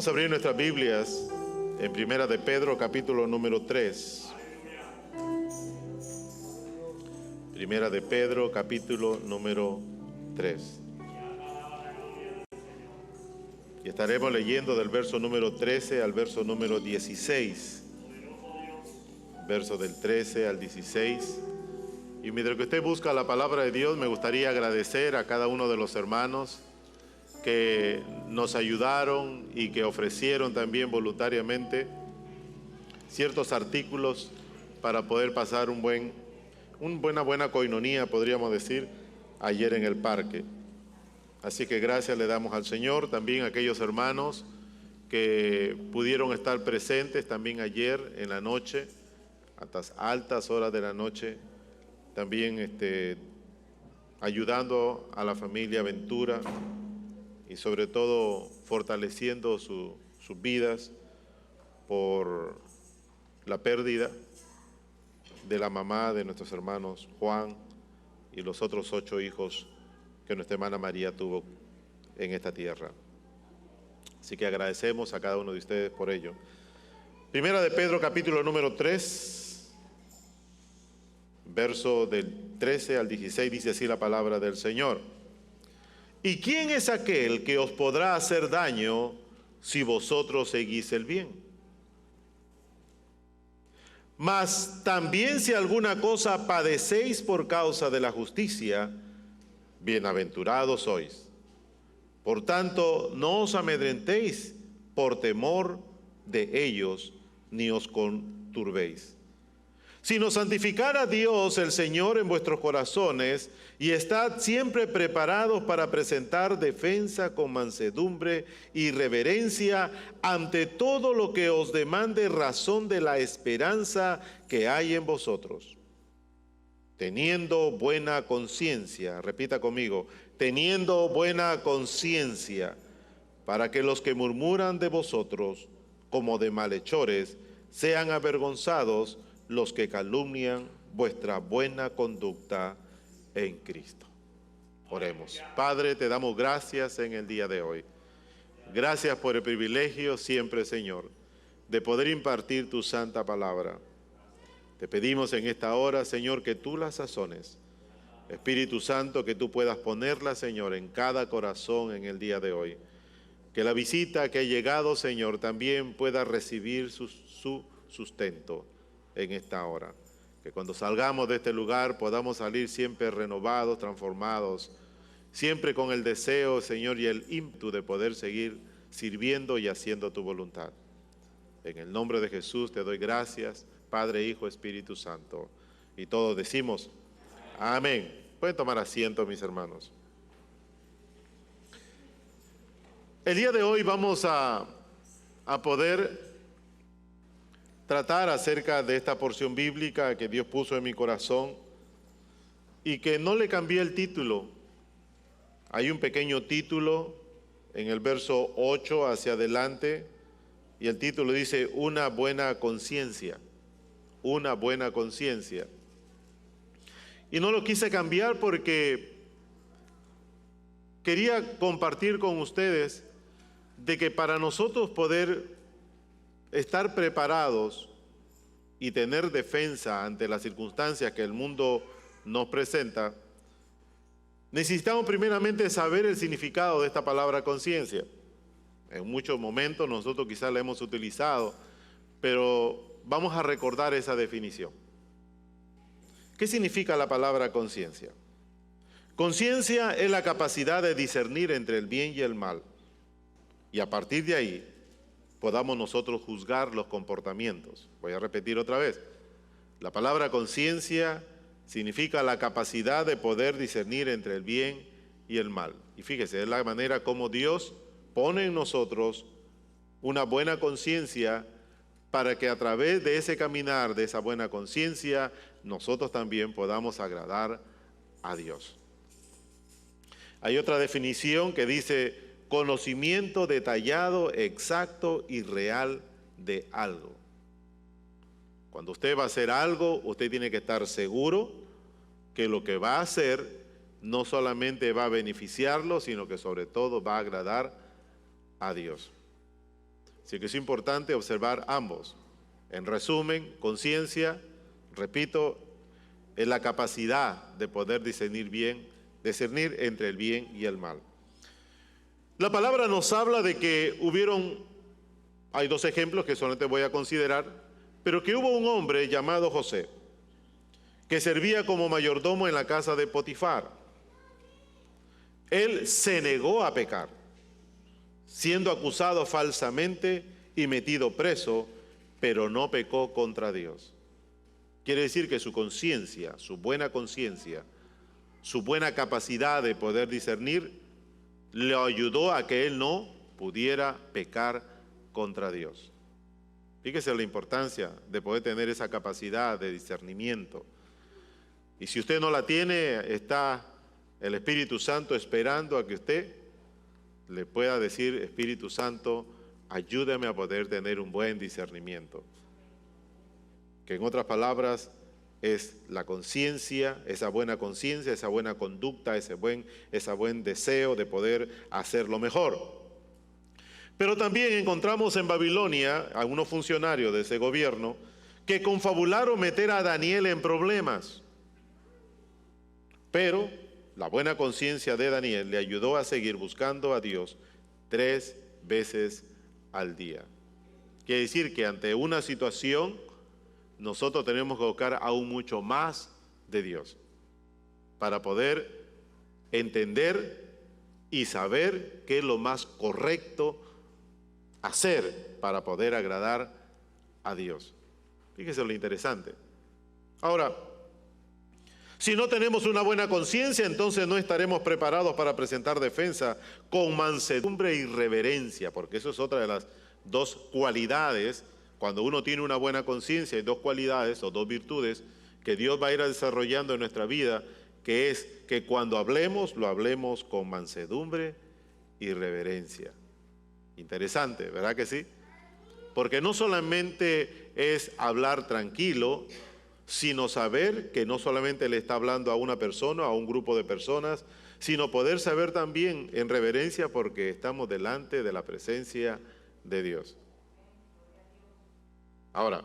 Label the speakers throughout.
Speaker 1: Vamos a abrir nuestras Biblias en Primera de Pedro, capítulo número 3. Primera de Pedro, capítulo número 3. Y estaremos leyendo del verso número 13 al verso número 16. Verso del 13 al 16. Y mientras que usted busca la palabra de Dios, me gustaría agradecer a cada uno de los hermanos que nos ayudaron y que ofrecieron también voluntariamente ciertos artículos para poder pasar una buena coinonía, podríamos decir, ayer en el parque. Así que gracias le damos al Señor, también a aquellos hermanos que pudieron estar presentes también ayer en la noche, hasta altas horas de la noche, también ayudando a la familia Ventura y sobre todo fortaleciendo sus vidas por la pérdida de la mamá de nuestros hermanos Juan y los otros 8 hijos que nuestra hermana María tuvo en esta tierra. Así que agradecemos a cada uno de ustedes por ello. Primera de Pedro, capítulo número 3, verso del 13 al 16, dice así la palabra del Señor. ¿Y quién es aquel que os podrá hacer daño si vosotros seguís el bien? Mas también si alguna cosa padecéis por causa de la justicia, bienaventurados sois. Por tanto, no os amedrentéis por temor de ellos, ni os conturbéis. Sino santificad a Dios el Señor en vuestros corazones y estad siempre preparados para presentar defensa con mansedumbre y reverencia ante todo lo que os demande razón de la esperanza que hay en vosotros. Teniendo buena conciencia, repita conmigo, teniendo buena conciencia, para que los que murmuran de vosotros como de malhechores sean avergonzados los que calumnian vuestra buena conducta en Cristo. Oremos. Padre, te damos gracias en el día de hoy. Gracias por el privilegio siempre, Señor, de poder impartir tu santa palabra. Te pedimos en esta hora, Señor, que tú la sazones. Espíritu Santo, que tú puedas ponerla, Señor, en cada corazón en el día de hoy. Que la visita que ha llegado, Señor, también pueda recibir su sustento en esta hora. Que cuando salgamos de este lugar podamos salir siempre renovados, transformados, siempre con el deseo, Señor, y el ímpetu de poder seguir sirviendo y haciendo tu voluntad. En el nombre de Jesús te doy gracias, Padre, Hijo, Espíritu Santo. Y todos decimos, amén. Pueden tomar asiento, mis hermanos. El día de hoy vamos a poder tratar acerca de esta porción bíblica que Dios puso en mi corazón y que no le cambié el título. Hay un pequeño título en el verso 8 hacia adelante y el título dice una buena conciencia. Una buena conciencia. Y no lo quise cambiar porque quería compartir con ustedes de que para nosotros poder estar preparados y tener defensa ante las circunstancias que el mundo nos presenta, necesitamos primeramente saber el significado de esta palabra conciencia. En muchos momentos nosotros quizás la hemos utilizado, pero vamos a recordar esa definición. ¿Qué significa la palabra conciencia? Conciencia es la capacidad de discernir entre el bien y el mal. Y a partir de ahí, podamos nosotros juzgar los comportamientos. Voy a repetir otra vez. La palabra conciencia significa la capacidad de poder discernir entre el bien y el mal. Y fíjese, es la manera como Dios pone en nosotros una buena conciencia para que a través de ese caminar, de esa buena conciencia, nosotros también podamos agradar a Dios. Hay otra definición que dice conocimiento detallado, exacto y real de algo. Cuando usted va a hacer algo, usted tiene que estar seguro que lo que va a hacer no solamente va a beneficiarlo, sino que sobre todo va a agradar a Dios. Así que es importante observar ambos. En resumen, conciencia, repito, es la capacidad de poder discernir entre el bien y el mal. La palabra nos habla de que hay dos ejemplos que solamente voy a considerar, pero que hubo un hombre llamado José, que servía como mayordomo en la casa de Potifar. Él se negó a pecar, siendo acusado falsamente y metido preso, pero no pecó contra Dios. Quiere decir que su conciencia, su buena conciencia, su buena capacidad de poder discernir, le ayudó a que él no pudiera pecar contra Dios. Fíjese la importancia de poder tener esa capacidad de discernimiento. Y si usted no la tiene, está el Espíritu Santo esperando a que usted le pueda decir: Espíritu Santo, ayúdame a poder tener un buen discernimiento. Que en otras palabras es la conciencia, esa buena conciencia, esa buena conducta, ese buen deseo de poder hacerlo mejor. Pero también encontramos en Babilonia a algunos funcionarios de ese gobierno que confabularon meter a Daniel en problemas. Pero la buena conciencia de Daniel le ayudó a seguir buscando a Dios 3 veces al día. Quiere decir que ante una situación nosotros tenemos que buscar aún mucho más de Dios para poder entender y saber qué es lo más correcto hacer para poder agradar a Dios. Fíjese lo interesante. Ahora, si no tenemos una buena conciencia, entonces no estaremos preparados para presentar defensa con mansedumbre y reverencia, porque eso es otra de las dos cualidades. Cuando uno tiene una buena conciencia, hay dos cualidades o dos virtudes que Dios va a ir desarrollando en nuestra vida, que es que cuando hablemos, lo hablemos con mansedumbre y reverencia. Interesante, ¿verdad que sí? Porque no solamente es hablar tranquilo, sino saber que no solamente le está hablando a una persona, a un grupo de personas, sino poder saber también en reverencia porque estamos delante de la presencia de Dios. Ahora,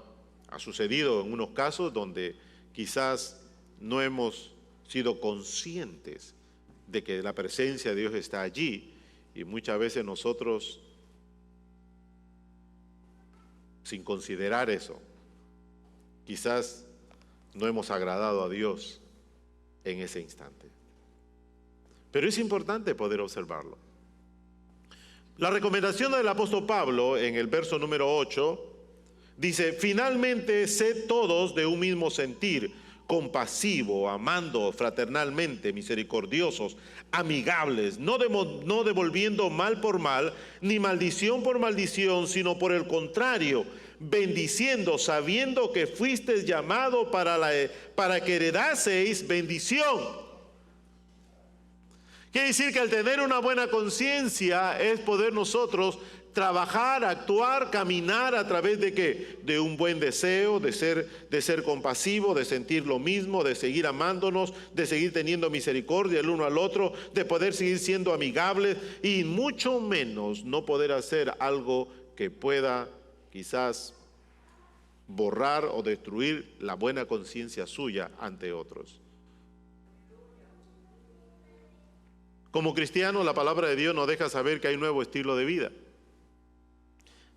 Speaker 1: ha sucedido en unos casos donde quizás no hemos sido conscientes de que la presencia de Dios está allí y muchas veces nosotros, sin considerar eso, quizás no hemos agradado a Dios en ese instante. Pero es importante poder observarlo. La recomendación del apóstol Pablo en el verso número 8 dice: finalmente sed todos de un mismo sentir, compasivo, amando fraternalmente, misericordiosos, amigables, no devolviendo mal por mal, ni maldición por maldición, sino por el contrario, bendiciendo, sabiendo que fuisteis llamados para que heredaseis bendición. Quiere decir que al tener una buena conciencia es poder nosotros trabajar, actuar, caminar a través de ¿qué? De un buen deseo, de ser compasivo, de sentir lo mismo, de seguir amándonos, de seguir teniendo misericordia el uno al otro, de poder seguir siendo amigables y mucho menos no poder hacer algo que pueda quizás borrar o destruir la buena conciencia suya ante otros. Como cristianos, la palabra de Dios nos deja saber que hay un nuevo estilo de vida.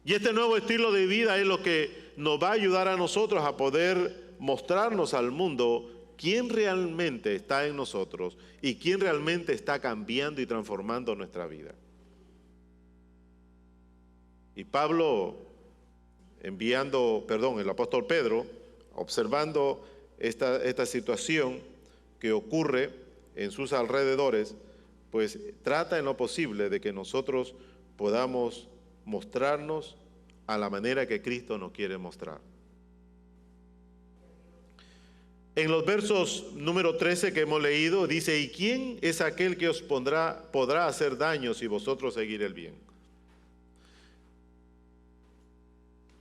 Speaker 1: Y este nuevo estilo de vida es lo que nos va a ayudar a nosotros a poder mostrarnos al mundo quién realmente está en nosotros y quién realmente está cambiando y transformando nuestra vida. Y el apóstol Pedro, observando esta situación que ocurre en sus alrededores, pues trata en lo posible de que nosotros podamos mostrarnos a la manera que Cristo nos quiere mostrar. En los versos número 13 que hemos leído, dice: ¿y quién es aquel que os podrá hacer daño si vosotros seguir el bien?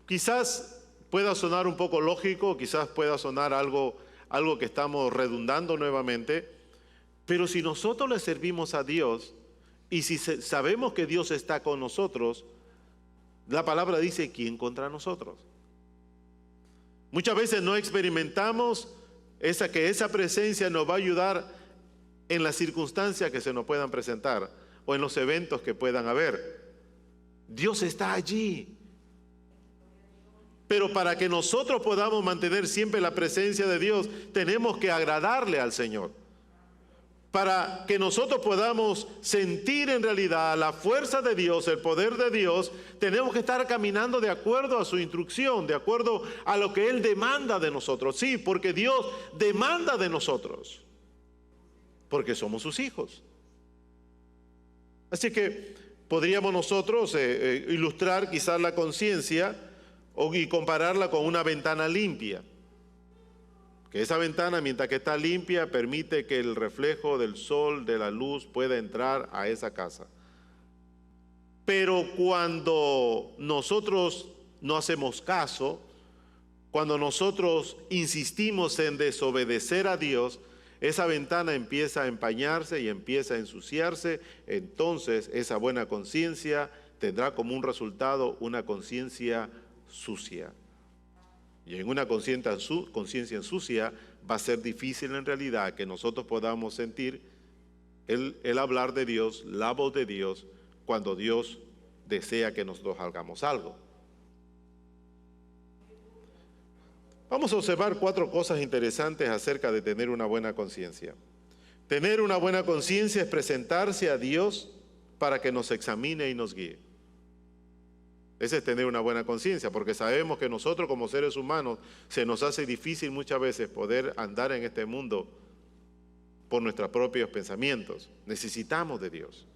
Speaker 1: Quizás pueda sonar un poco lógico, quizás pueda sonar algo que estamos redundando nuevamente, pero si nosotros le servimos a Dios y si sabemos que Dios está con nosotros, La palabra dice, ¿quién contra nosotros? Muchas veces no experimentamos que esa presencia nos va a ayudar en las circunstancias que se nos puedan presentar o en los eventos que puedan haber. Dios está allí. Pero para que nosotros podamos mantener siempre la presencia de Dios, tenemos que agradarle al Señor. Para que nosotros podamos sentir en realidad la fuerza de Dios, el poder de Dios, tenemos que estar caminando de acuerdo a su instrucción, de acuerdo a lo que Él demanda de nosotros. Sí, porque Dios demanda de nosotros, porque somos sus hijos. Así que podríamos nosotros ilustrar quizás la conciencia y compararla con una ventana limpia. Que esa ventana, mientras que está limpia, permite que el reflejo del sol, de la luz, pueda entrar a esa casa. Pero cuando nosotros no hacemos caso, cuando nosotros insistimos en desobedecer a Dios, esa ventana empieza a empañarse y empieza a ensuciarse. Entonces esa buena conciencia tendrá como un resultado una conciencia sucia. Y en una conciencia sucia va a ser difícil en realidad que nosotros podamos sentir el hablar de Dios, la voz de Dios, cuando Dios desea que nosotros hagamos algo. Vamos a observar 4 cosas interesantes acerca de tener una buena conciencia. Tener una buena conciencia es presentarse a Dios para que nos examine y nos guíe. Ese es tener una buena conciencia, porque sabemos que nosotros como seres humanos se nos hace difícil muchas veces poder andar en este mundo por nuestros propios pensamientos. Necesitamos de Dios.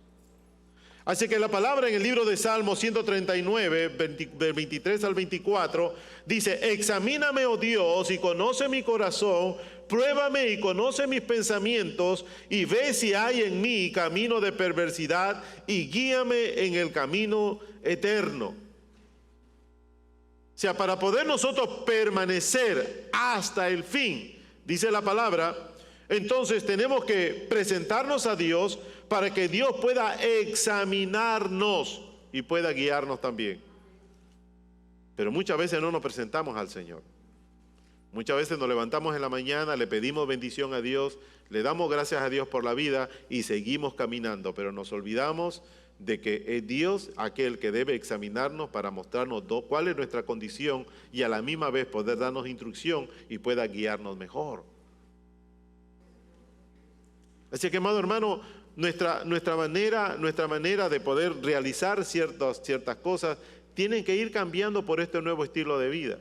Speaker 1: Así que la palabra en el libro de Salmos 139, del 23 al 24, dice: examíname, oh Dios, y conoce mi corazón, pruébame y conoce mis pensamientos, y ve si hay en mí camino de perversidad, y guíame en el camino eterno. O sea, para poder nosotros permanecer hasta el fin, dice la palabra, entonces tenemos que presentarnos a Dios para que Dios pueda examinarnos y pueda guiarnos también. Pero muchas veces no nos presentamos al Señor. Muchas veces nos levantamos en la mañana, le pedimos bendición a Dios, le damos gracias a Dios por la vida y seguimos caminando, pero nos olvidamos de que es Dios aquel que debe examinarnos para mostrarnos cuál es nuestra condición y a la misma vez poder darnos instrucción y pueda guiarnos mejor. Así que, amado hermano, nuestra manera de poder realizar ciertas cosas tienen que ir cambiando por este nuevo estilo de vida.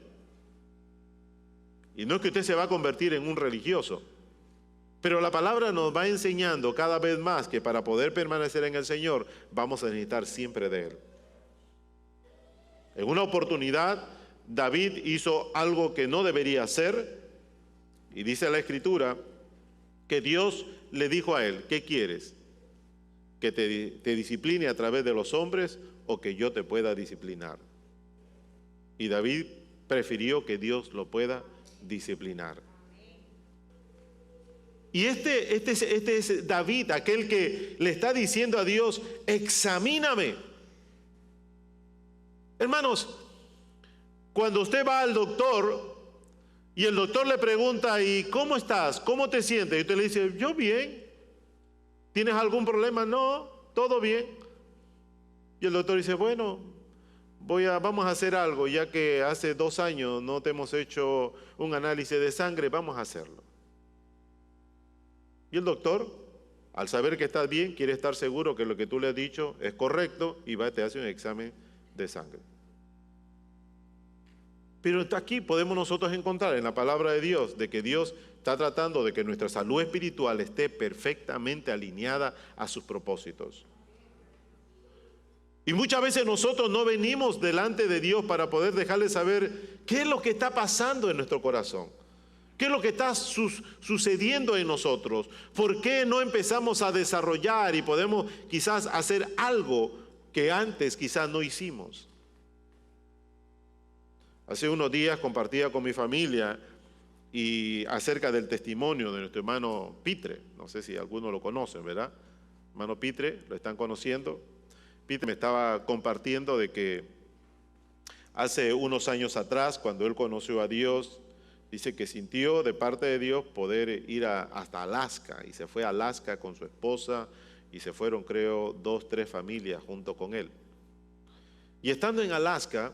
Speaker 1: Y no es que usted se va a convertir en un religioso, pero la palabra nos va enseñando cada vez más que para poder permanecer en el Señor vamos a necesitar siempre de Él. En una oportunidad, David hizo algo que no debería hacer, y dice la Escritura que Dios le dijo a él: ¿qué quieres? ¿Que te discipline a través de los hombres o que yo te pueda disciplinar? Y David prefirió que Dios lo pueda disciplinar. Y este es David, aquel que le está diciendo a Dios: examíname. Hermanos, cuando usted va al doctor y el doctor le pregunta: ¿y cómo estás? ¿Cómo te sientes? Y usted le dice: yo bien. ¿Tienes algún problema? No, todo bien. Y el doctor dice: bueno, vamos a hacer algo, ya que hace 2 años no te hemos hecho un análisis de sangre, vamos a hacerlo. Y el doctor, al saber que estás bien, quiere estar seguro que lo que tú le has dicho es correcto y te hace un examen de sangre. Pero aquí podemos nosotros encontrar en la palabra de Dios de que Dios está tratando de que nuestra salud espiritual esté perfectamente alineada a sus propósitos. Y muchas veces nosotros no venimos delante de Dios para poder dejarle saber qué es lo que está pasando en nuestro corazón. ¿Qué es lo que está sucediendo en nosotros? ¿Por qué no empezamos a desarrollar y podemos quizás hacer algo que antes quizás no hicimos? Hace unos días compartía con mi familia y acerca del testimonio de nuestro hermano Pitre. No sé si algunos lo conocen, ¿verdad? Hermano Pitre, lo están conociendo. Pitre me estaba compartiendo de que Hace unos años atrás, cuando él conoció a Dios, dice que sintió de parte de Dios poder ir hasta Alaska, y se fue a Alaska con su esposa, y se fueron, creo, 2, 3 familias junto con él. Y estando en Alaska,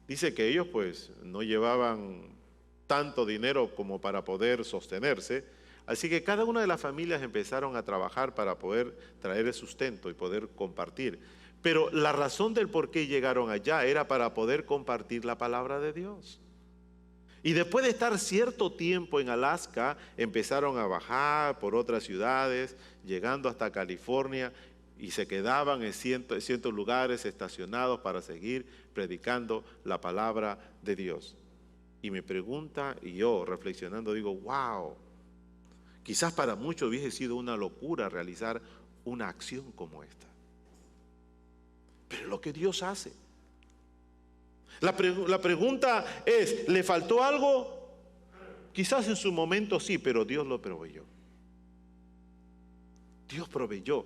Speaker 1: dice que ellos pues no llevaban tanto dinero como para poder sostenerse, así que cada una de las familias empezaron a trabajar para poder traer el sustento y poder compartir. Pero la razón del por qué llegaron allá era para poder compartir la palabra de Dios. Y después de estar cierto tiempo en Alaska, empezaron a bajar por otras ciudades, llegando hasta California, y se quedaban en ciertos lugares estacionados para seguir predicando la palabra de Dios. Y me pregunta, y yo reflexionando digo, wow, quizás para muchos hubiese sido una locura realizar una acción como esta. Pero es lo que Dios hace. La pregunta es, ¿le faltó algo? Quizás en su momento sí, pero Dios lo proveyó. Dios proveyó.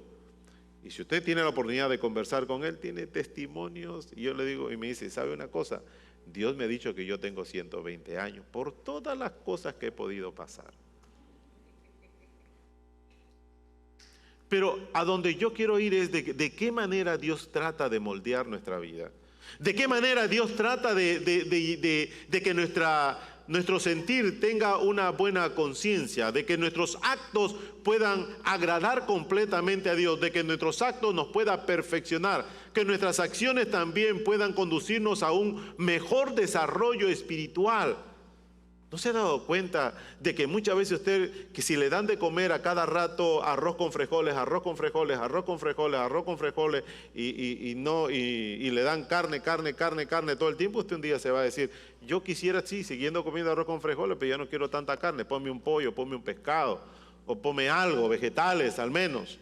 Speaker 1: Y si usted tiene la oportunidad de conversar con él, tiene testimonios. Y yo le digo, y me dice, ¿sabe una cosa? Dios me ha dicho que yo tengo 120 años por todas las cosas que he podido pasar. Pero a donde yo quiero ir es de qué manera Dios trata de moldear nuestra vida. De qué manera Dios trata de que nuestro sentir tenga una buena conciencia, de que nuestros actos puedan agradar completamente a Dios, de que nuestros actos nos puedan perfeccionar, que nuestras acciones también puedan conducirnos a un mejor desarrollo espiritual. ¿No se ha dado cuenta de que muchas veces usted, que si le dan de comer a cada rato arroz con frijoles, arroz con frijoles, arroz con frijoles, arroz con frijoles, y le dan carne todo el tiempo, usted un día se va a decir, yo quisiera, sí, siguiendo comiendo arroz con frijoles, pero ya no quiero tanta carne, ponme un pollo, ponme un pescado, o ponme algo, vegetales al menos.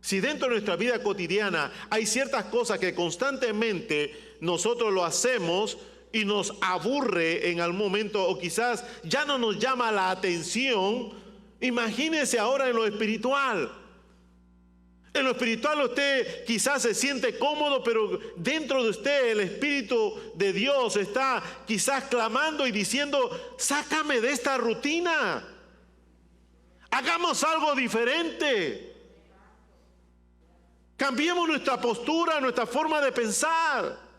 Speaker 1: Si dentro de nuestra vida cotidiana hay ciertas cosas que constantemente nosotros lo hacemos, y nos aburre en algún momento, o quizás ya no nos llama la atención, imagínese ahora en lo espiritual. En lo espiritual usted quizás se siente cómodo, pero dentro de usted el Espíritu de Dios está quizás clamando y diciendo, sácame de esta rutina, hagamos algo diferente, cambiemos nuestra postura, nuestra forma de pensar.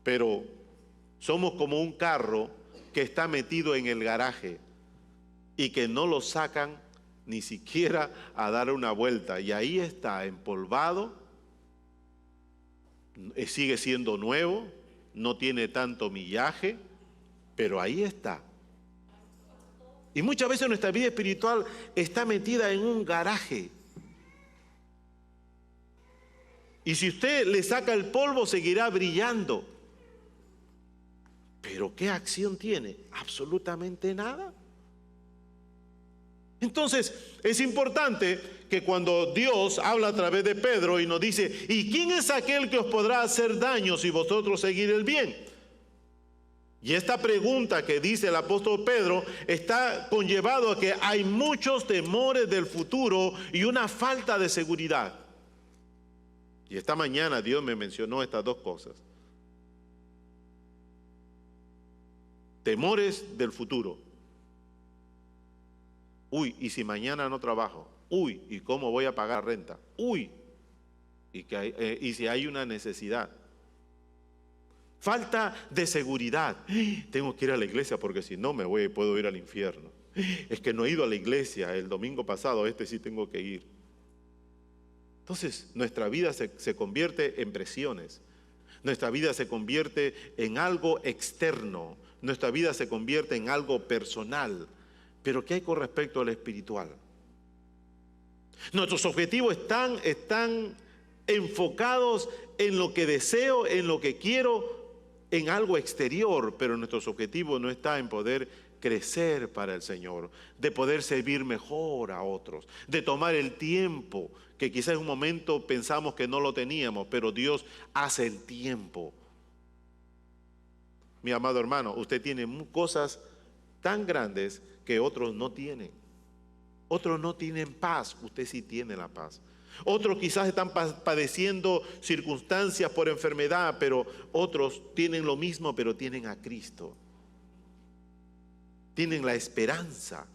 Speaker 1: Pero somos como un carro que está metido en el garaje y que no lo sacan ni siquiera a dar una vuelta. Y ahí está empolvado, sigue siendo nuevo, no tiene tanto millaje, pero ahí está. Y muchas veces nuestra vida espiritual está metida en un garaje. Y si usted le saca el polvo, seguirá brillando. ¿Pero qué acción tiene? Absolutamente nada. Entonces, es importante que cuando Dios habla a través de Pedro y nos dice, ¿y quién es aquel que os podrá hacer daño si vosotros seguir el bien? Y esta pregunta que dice el apóstol Pedro está conllevado a que hay muchos temores del futuro y una falta de seguridad. Y esta mañana Dios me mencionó estas dos cosas. Temores del futuro. Uy, ¿y si mañana no trabajo? Uy, ¿y cómo voy a pagar renta? Uy, y si hay una necesidad. Falta de seguridad. Tengo que ir a la iglesia porque si no puedo ir al infierno. Es que no he ido a la iglesia el domingo pasado, sí tengo que ir. Entonces, nuestra vida se convierte en presiones. Nuestra vida se convierte en algo externo. Nuestra vida se convierte en algo personal. Pero ¿qué hay con respecto al espiritual? Nuestros objetivos están enfocados en lo que deseo, en lo que quiero, en algo exterior, pero nuestros objetivos no están en poder crecer para el Señor, de poder servir mejor a otros, de tomar el tiempo, que quizás en un momento pensamos que no lo teníamos, pero Dios hace el tiempo. Mi amado hermano, usted tiene cosas tan grandes que otros no tienen. Otros no tienen paz, usted sí tiene la paz. Otros quizás están padeciendo circunstancias por enfermedad, pero otros tienen lo mismo, pero tienen a Cristo. Tienen la esperanza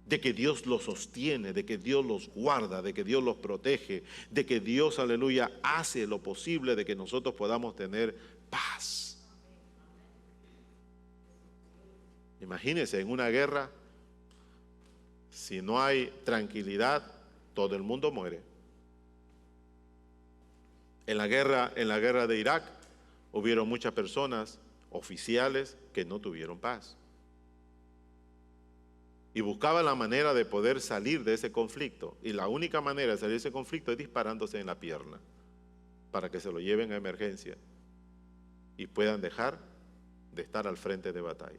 Speaker 1: de que Dios los sostiene, de que Dios los guarda, de que Dios los protege, de que Dios, aleluya, hace lo posible de que nosotros podamos tener paz. Imagínense, en una guerra, si no hay tranquilidad, todo el mundo muere. En la guerra de Irak, hubieron muchas personas, oficiales, que no tuvieron paz. Y buscaban la manera de poder salir de ese conflicto. Y la única manera de salir de ese conflicto es disparándose en la pierna, para que se lo lleven a emergencia y puedan dejar de estar al frente de batalla.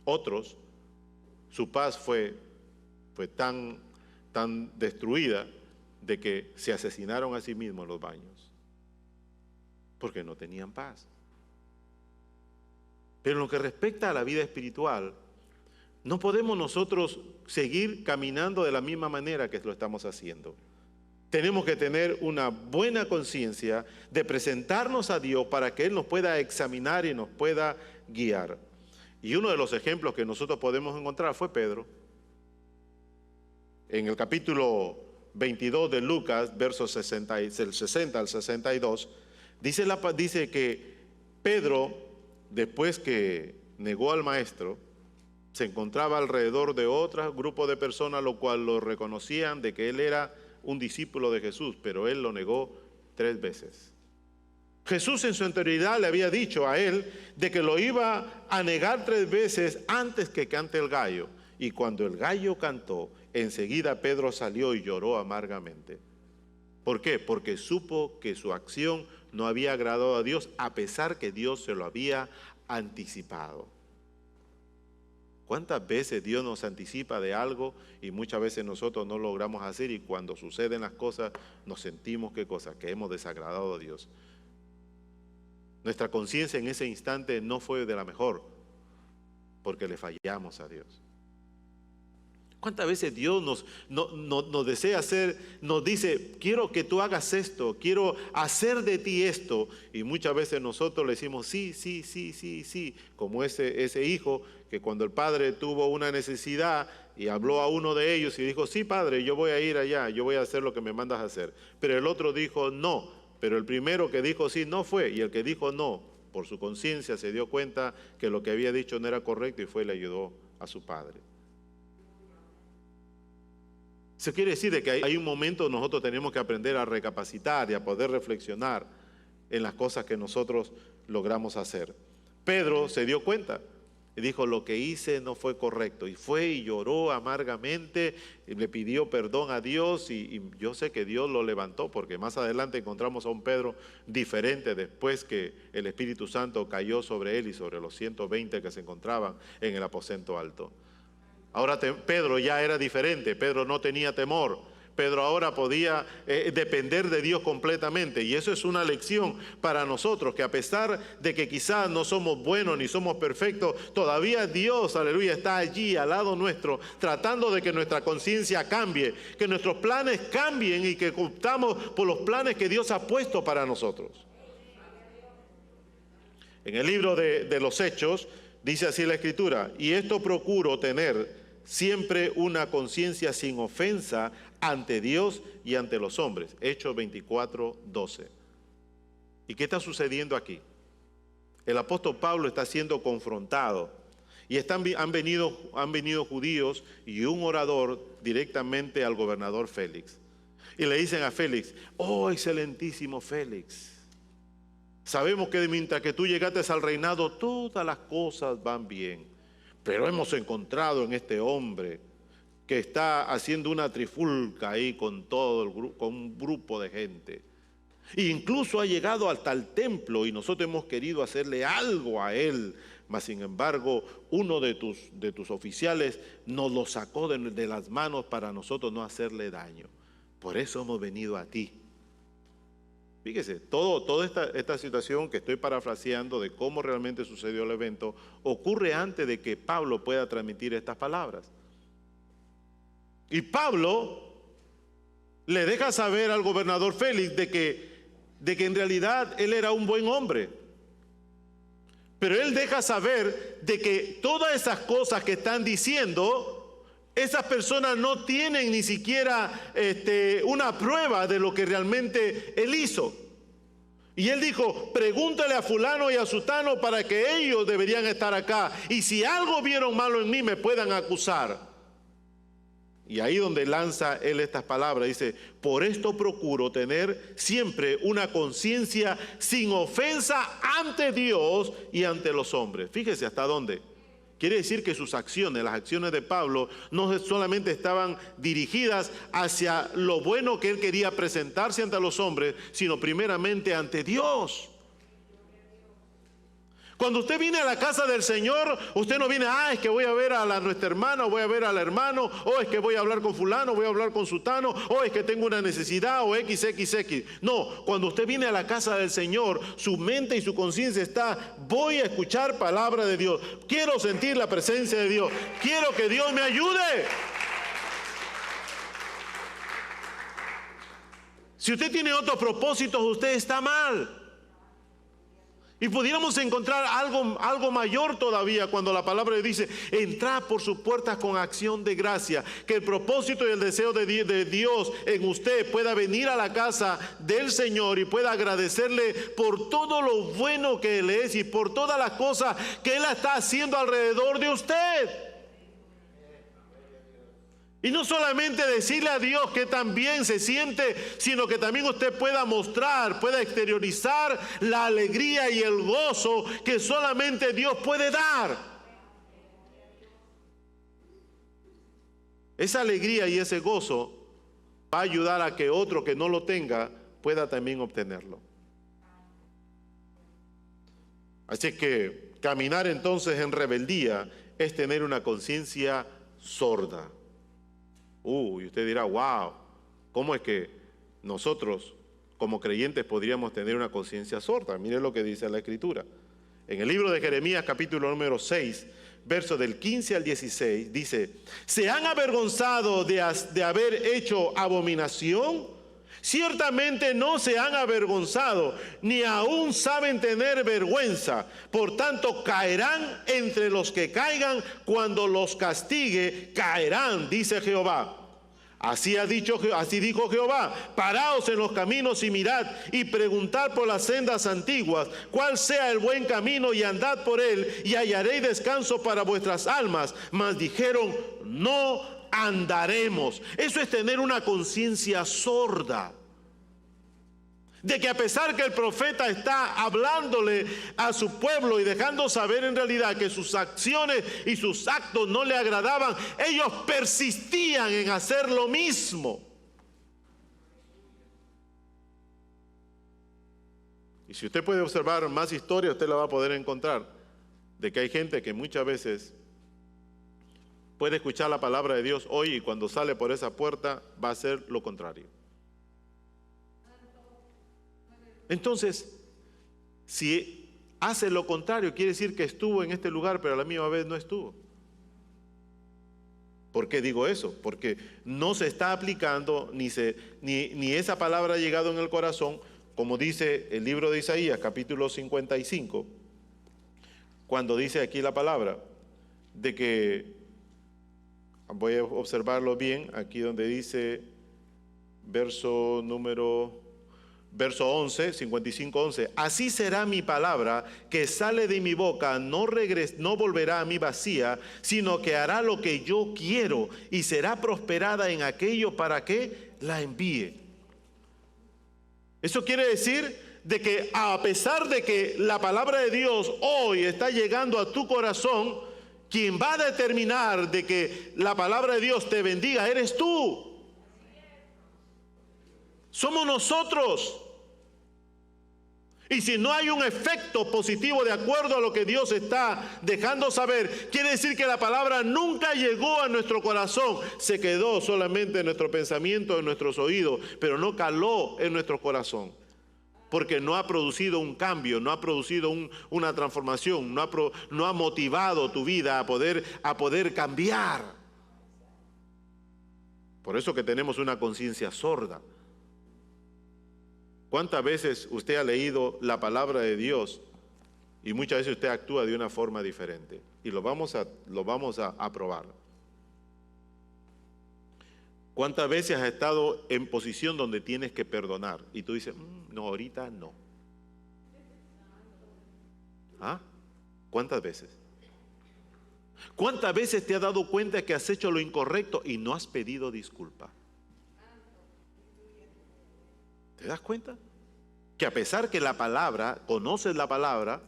Speaker 1: Otros, su paz fue tan destruida de que se asesinaron a sí mismos en los baños, porque no tenían paz. Pero en lo que respecta a la vida espiritual, no podemos nosotros seguir caminando de la misma manera que lo estamos haciendo. Tenemos que tener una buena conciencia de presentarnos a Dios para que Él nos pueda examinar y nos pueda guiar. Y uno de los ejemplos que nosotros podemos encontrar fue Pedro. En el capítulo 22 de Lucas, versos 60 al 62, dice que Pedro, después que negó al maestro, se encontraba alrededor de otro grupo de personas, lo cual lo reconocían de que él era un discípulo de Jesús, pero él lo negó 3 veces. Jesús en su anterioridad le había dicho a él de que lo iba a negar 3 veces antes que cante el gallo. Y cuando el gallo cantó, enseguida Pedro salió y lloró amargamente. ¿Por qué? Porque supo que su acción no había agradado a Dios, a pesar que Dios se lo había anticipado. ¿Cuántas veces Dios nos anticipa de algo y muchas veces nosotros no logramos hacer, y cuando suceden las cosas nos sentimos que hemos desagradado a Dios? Nuestra conciencia en ese instante no fue de la mejor, porque le fallamos a Dios. ¿Cuántas veces Dios nos desea hacer, nos dice, quiero que tú hagas esto, quiero hacer de ti esto? Y muchas veces nosotros le decimos, sí, sí, sí, sí, sí. Como ese hijo que cuando el padre tuvo una necesidad y habló a uno de ellos y dijo, sí, padre, yo voy a ir allá, yo voy a hacer lo que me mandas a hacer. Pero el otro dijo, no. Pero el primero que dijo sí no fue, y el que dijo no, por su conciencia se dio cuenta que lo que había dicho no era correcto y fue y le ayudó a su padre. Eso quiere decir de que hay un momento donde nosotros tenemos que aprender a recapacitar y a poder reflexionar en las cosas que nosotros logramos hacer. Pedro se dio cuenta y dijo, lo que hice no fue correcto. Y fue y lloró amargamente y le pidió perdón a Dios, y yo sé que Dios lo levantó, porque más adelante encontramos a un Pedro diferente después que el Espíritu Santo cayó sobre él y sobre los 120 que se encontraban en el aposento alto. Ahora Pedro ya era diferente, Pedro no tenía temor, Pedro ahora podía depender de Dios completamente, y eso es una lección para nosotros, que a pesar de que quizás no somos buenos ni somos perfectos, todavía Dios, aleluya, está allí al lado nuestro, tratando de que nuestra conciencia cambie, que nuestros planes cambien y que optamos por los planes que Dios ha puesto para nosotros. En el libro de los Hechos dice así la Escritura, y esto procuro tener siempre una conciencia sin ofensa ante Dios y ante los hombres. Hechos 24:12. ¿Y qué está sucediendo aquí? El apóstol Pablo está siendo confrontado y han venido judíos y un orador directamente al gobernador Félix. Y le dicen a Félix, oh excelentísimo Félix, sabemos que mientras que tú llegaste al reinado todas las cosas van bien. Pero hemos encontrado en este hombre que está haciendo una trifulca ahí con con un grupo de gente. E incluso ha llegado hasta el templo y nosotros hemos querido hacerle algo a él. Mas sin embargo, uno de tus oficiales nos lo sacó de las manos para nosotros no hacerle daño. Por eso hemos venido a ti. Fíjese, toda esta situación que estoy parafraseando de cómo realmente sucedió el evento, ocurre antes de que Pablo pueda transmitir estas palabras. Y Pablo le deja saber al gobernador Félix de que en realidad él era un buen hombre. Pero él deja saber de que todas esas cosas que están diciendo, esas personas no tienen ni siquiera una prueba de lo que realmente él hizo. Y él dijo, pregúntale a fulano y a sutano para que ellos deberían estar acá. Y si algo vieron malo en mí, me puedan acusar. Y ahí donde lanza él estas palabras, dice, por esto procuro tener siempre una conciencia sin ofensa ante Dios y ante los hombres. Fíjese hasta dónde. Quiere decir que sus acciones, las acciones de Pablo, no solamente estaban dirigidas hacia lo bueno que él quería presentarse ante los hombres, sino primeramente ante Dios. Cuando usted viene a la casa del Señor, usted no viene, es que voy a ver a nuestra hermana, o voy a ver al hermano, o es que voy a hablar con fulano, voy a hablar con sutano, o es que tengo una necesidad, o XXX. No, cuando usted viene a la casa del Señor, su mente y su conciencia está, voy a escuchar palabra de Dios, quiero sentir la presencia de Dios, quiero que Dios me ayude. Si usted tiene otros propósitos, usted está mal. Y pudiéramos encontrar algo mayor todavía cuando la palabra dice, entrad por sus puertas con acción de gracia. Que el propósito y el deseo de Dios en usted pueda venir a la casa del Señor y pueda agradecerle por todo lo bueno que Él es y por todas las cosas que Él está haciendo alrededor de usted. Y no solamente decirle a Dios que también se siente, sino que también usted pueda mostrar, pueda exteriorizar la alegría y el gozo que solamente Dios puede dar. Esa alegría y ese gozo va a ayudar a que otro que no lo tenga pueda también obtenerlo. Así que caminar entonces en rebeldía es tener una conciencia sorda. Y usted dirá, wow, ¿cómo es que nosotros como creyentes podríamos tener una conciencia sorda? Mire lo que dice la Escritura. En el libro de Jeremías, capítulo número 6, verso del 15 al 16, dice, ¿se han avergonzado de haber hecho abominación? Ciertamente no se han avergonzado, ni aún saben tener vergüenza. Por tanto, caerán entre los que caigan, cuando los castigue, caerán, dice Jehová. Así dijo Jehová, paraos en los caminos y mirad, y preguntad por las sendas antiguas, cuál sea el buen camino, y andad por él, y hallaréis descanso para vuestras almas. Mas dijeron, no andaremos. Eso es tener una conciencia sorda. De que a pesar que el profeta está hablándole a su pueblo y dejando saber en realidad que sus acciones y sus actos no le agradaban, ellos persistían en hacer lo mismo. Y si usted puede observar más historia, usted la va a poder encontrar, de que hay gente que muchas veces puede escuchar la palabra de Dios hoy y cuando sale por esa puerta va a hacer lo contrario. Entonces, si hace lo contrario, quiere decir que estuvo en este lugar, pero a la misma vez no estuvo. ¿Por qué digo eso? Porque no se está aplicando, ni esa palabra ha llegado en el corazón, como dice el libro de Isaías, capítulo 55, cuando dice aquí la palabra, de que, voy a observarlo bien, aquí donde dice, verso 11, 55, 11. Así será mi palabra que sale de mi boca, no volverá a mí vacía, sino que hará lo que yo quiero y será prosperada en aquello para que la envíe. Eso quiere decir de que a pesar de que la palabra de Dios hoy está llegando a tu corazón, quien va a determinar de que la palabra de Dios te bendiga eres tú. Somos nosotros. Y si no hay un efecto positivo de acuerdo a lo que Dios está dejando saber, quiere decir que la palabra nunca llegó a nuestro corazón. Se quedó solamente en nuestro pensamiento, en nuestros oídos, pero no caló en nuestro corazón. Porque no ha producido un cambio, no ha producido una transformación, no ha motivado tu vida a poder cambiar. Por eso que tenemos una conciencia sorda. ¿Cuántas veces usted ha leído la palabra de Dios y muchas veces usted actúa de una forma diferente? Y lo vamos a probar. ¿Cuántas veces has estado en posición donde tienes que perdonar? Y tú dices, no, ahorita no. ¿Ah? ¿Cuántas veces? ¿Cuántas veces te has dado cuenta que has hecho lo incorrecto y no has pedido disculpa? ¿Te das cuenta? Que a pesar que la palabra, conoces la palabra,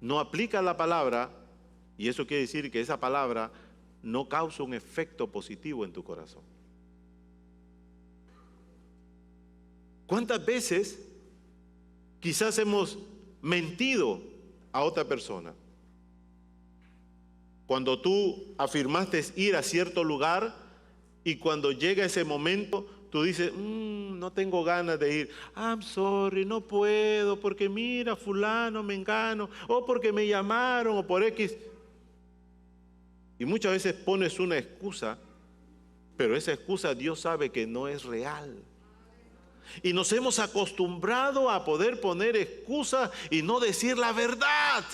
Speaker 1: no aplicas la palabra, y eso quiere decir que esa palabra no causa un efecto positivo en tu corazón. ¿Cuántas veces quizás hemos mentido a otra persona? Cuando tú afirmaste ir a cierto lugar y cuando llega ese momento, tú dices, no tengo ganas de ir. I'm sorry, no puedo, porque mira, fulano, mengano, o porque me llamaron, o por X. Y muchas veces pones una excusa, pero esa excusa Dios sabe que no es real. Y nos hemos acostumbrado a poder poner excusas y no decir la verdad.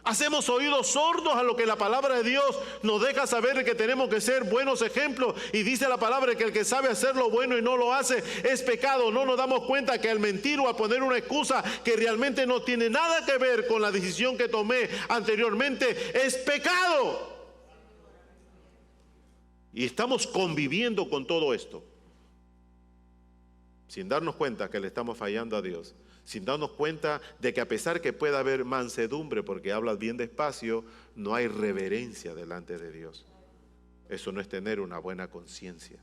Speaker 1: Hacemos oídos sordos a lo que la palabra de Dios nos deja saber, que tenemos que ser buenos ejemplos. Y dice la palabra que el que sabe hacer lo bueno y no lo hace es pecado. No nos damos cuenta que al mentir o a poner una excusa que realmente no tiene nada que ver con la decisión que tomé anteriormente es pecado. Y estamos conviviendo con todo esto sin darnos cuenta que le estamos fallando a Dios, sin darnos cuenta de que a pesar que pueda haber mansedumbre porque hablas bien despacio, no hay reverencia delante de Dios. Eso no es tener una buena conciencia.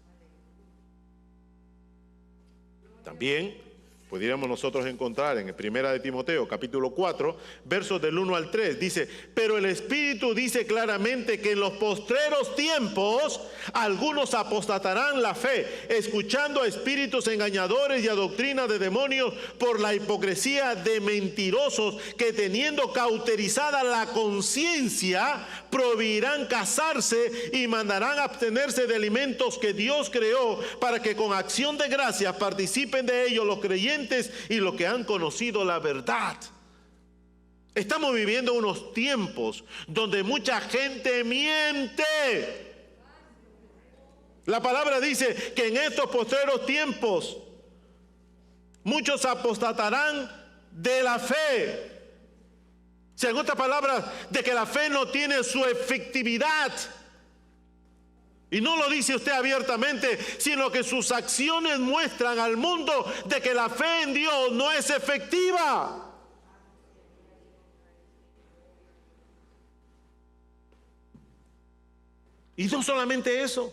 Speaker 1: También pudiéramos nosotros encontrar en 1 de Timoteo, capítulo 4, versos del 1 al 3, dice, pero el Espíritu dice claramente que en los postreros tiempos algunos apostatarán la fe, escuchando a espíritus engañadores y a doctrina de demonios por la hipocresía de mentirosos que teniendo cauterizada la conciencia, prohibirán casarse y mandarán abstenerse de alimentos que Dios creó para que con acción de gracias participen de ellos los creyentes y los que han conocido la verdad. Estamos viviendo unos tiempos donde mucha gente miente. La palabra dice que en estos postreros tiempos muchos apostatarán de la fe. O sea, en otras palabras, de que la fe no tiene su efectividad. Y no lo dice usted abiertamente, sino que sus acciones muestran al mundo de que la fe en Dios no es efectiva. Y no solamente eso.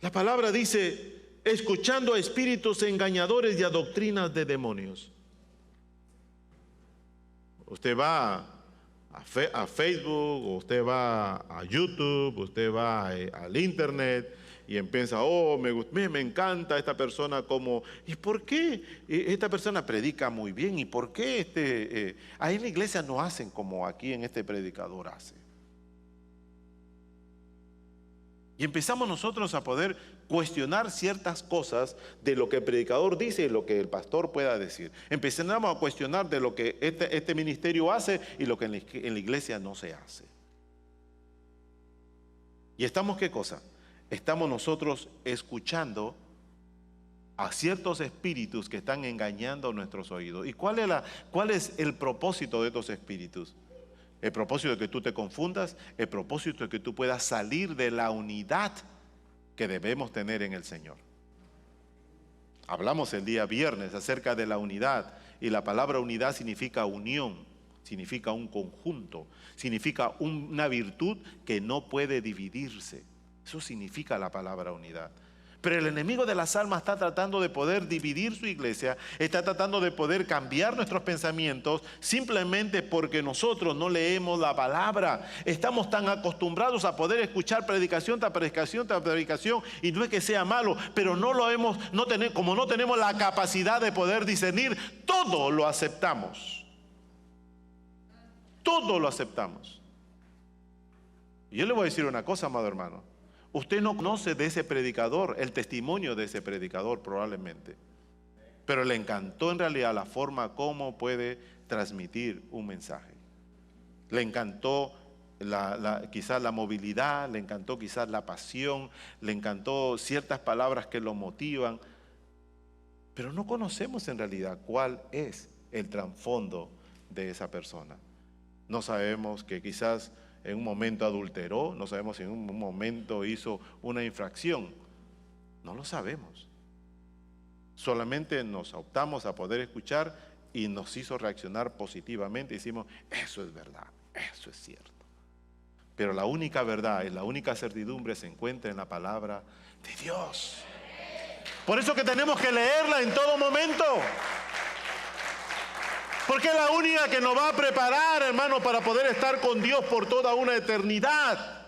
Speaker 1: La palabra dice, escuchando a espíritus engañadores y a doctrinas de demonios. Usted va a Facebook, usted va a YouTube, usted va al internet y empieza, me encanta esta persona como, ¿y por qué esta persona predica muy bien? ¿Y por qué ahí en la iglesia no hacen como aquí en este predicador hace? Y empezamos nosotros a poder cuestionar ciertas cosas de lo que el predicador dice y lo que el pastor pueda decir. Empezamos a cuestionar de lo que este ministerio hace y lo que en la iglesia no se hace. ¿Y estamos qué cosa? Estamos nosotros escuchando a ciertos espíritus que están engañando nuestros oídos. ¿Y cuál es el propósito de estos espíritus? El propósito de que tú te confundas, el propósito de que tú puedas salir de la unidad que debemos tener en el Señor. Hablamos el día viernes acerca de la unidad, y la palabra unidad significa unión, significa un conjunto, significa una virtud que no puede dividirse. Eso significa la palabra unidad. Pero el enemigo de las almas está tratando de poder dividir su iglesia, está tratando de poder cambiar nuestros pensamientos simplemente porque nosotros no leemos la palabra. Estamos tan acostumbrados a poder escuchar predicación tras predicación tras predicación, y no es que sea malo, pero como no tenemos la capacidad de poder discernir, todo lo aceptamos. Todo lo aceptamos. Y yo le voy a decir una cosa, amado hermano. Usted no conoce de ese predicador, el testimonio de ese predicador probablemente, pero le encantó en realidad la forma como puede transmitir un mensaje. Le encantó quizás la movilidad, le encantó quizás la pasión, le encantó ciertas palabras que lo motivan, pero no conocemos en realidad cuál es el trasfondo de esa persona. No sabemos que quizás en un momento adulteró, no sabemos si en un momento hizo una infracción, no lo sabemos. Solamente nos optamos a poder escuchar y nos hizo reaccionar positivamente y decimos, eso es verdad, eso es cierto. Pero la única verdad y la única certidumbre se encuentra en la palabra de Dios. Por eso que tenemos que leerla en todo momento. Porque es la única que nos va a preparar, hermano, para poder estar con Dios por toda una eternidad.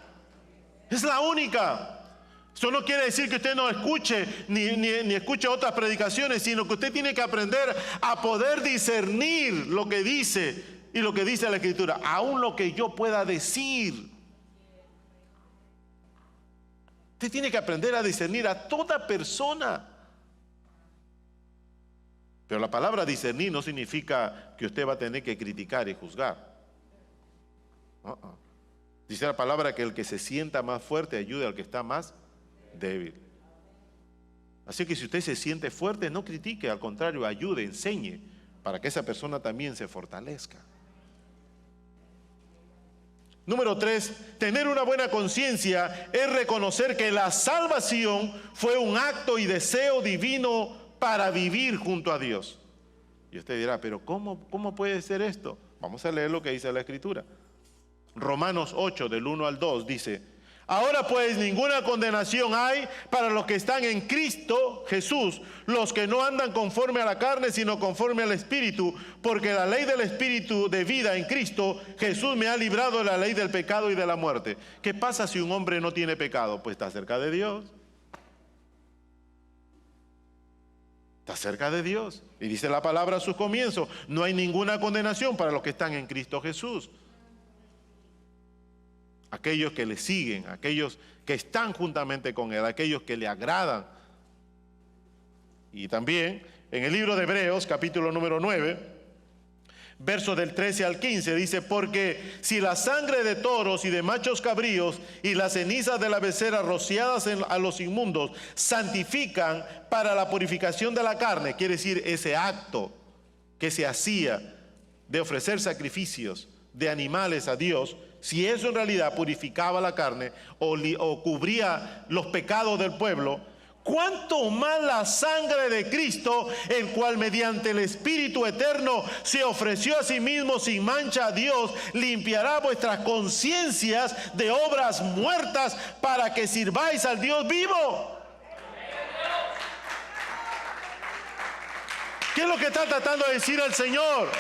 Speaker 1: Es la única. Eso no quiere decir que usted no escuche ni escuche otras predicaciones, sino que usted tiene que aprender a poder discernir lo que dice y lo que dice la Escritura, aún lo que yo pueda decir. Usted tiene que aprender a discernir a toda persona. Pero la palabra discernir no significa que usted va a tener que criticar y juzgar. Dice la palabra que el que se sienta más fuerte ayude al que está más débil. Así que si usted se siente fuerte, no critique, al contrario, ayude, enseñe, para que esa persona también se fortalezca. Número 3, tener una buena conciencia es reconocer que la salvación fue un acto y deseo divino para vivir junto a Dios. Y usted dirá, pero ¿cómo puede ser esto? Vamos a leer lo que dice la Escritura. Romanos 8, del 1 al 2, dice: ahora pues ninguna condenación hay para los que están en Cristo Jesús, los que no andan conforme a la carne, sino conforme al Espíritu, porque la ley del Espíritu de vida en Cristo Jesús me ha librado de la ley del pecado y de la muerte. ¿Qué pasa si un hombre no tiene pecado? Pues está cerca de Dios. Está cerca de Dios. Y dice la palabra a sus comienzos: no hay ninguna condenación para los que están en Cristo Jesús. Aquellos que le siguen, aquellos que están juntamente con Él, aquellos que le agradan. Y también en el libro de Hebreos, capítulo número 9, versos del 13 al 15, dice: porque si la sangre de toros y de machos cabríos y las cenizas de la becerra rociadas a los inmundos santifican para la purificación de la carne, quiere decir ese acto que se hacía de ofrecer sacrificios de animales a Dios, si eso en realidad purificaba la carne o cubría los pecados del pueblo, ¿cuánto más la sangre de Cristo, el cual mediante el Espíritu eterno se ofreció a sí mismo sin mancha a Dios, limpiará vuestras conciencias de obras muertas para que sirváis al Dios vivo? ¿Qué es lo que está tratando de decir el Señor?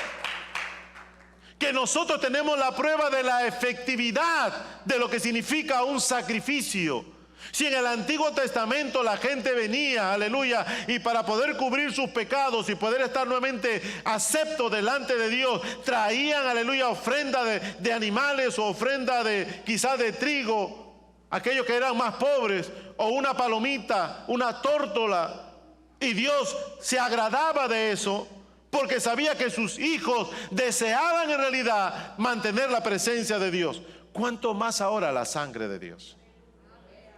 Speaker 1: Que nosotros tenemos la prueba de la efectividad de lo que significa un sacrificio. Si en el Antiguo Testamento la gente venía, aleluya, y para poder cubrir sus pecados y poder estar nuevamente acepto delante de Dios, traían, aleluya, ofrenda de animales o ofrenda quizás de trigo, aquellos que eran más pobres, o una palomita, una tórtola, y Dios se agradaba de eso, porque sabía que sus hijos deseaban en realidad mantener la presencia de Dios. ¿Cuánto más ahora la sangre de Dios?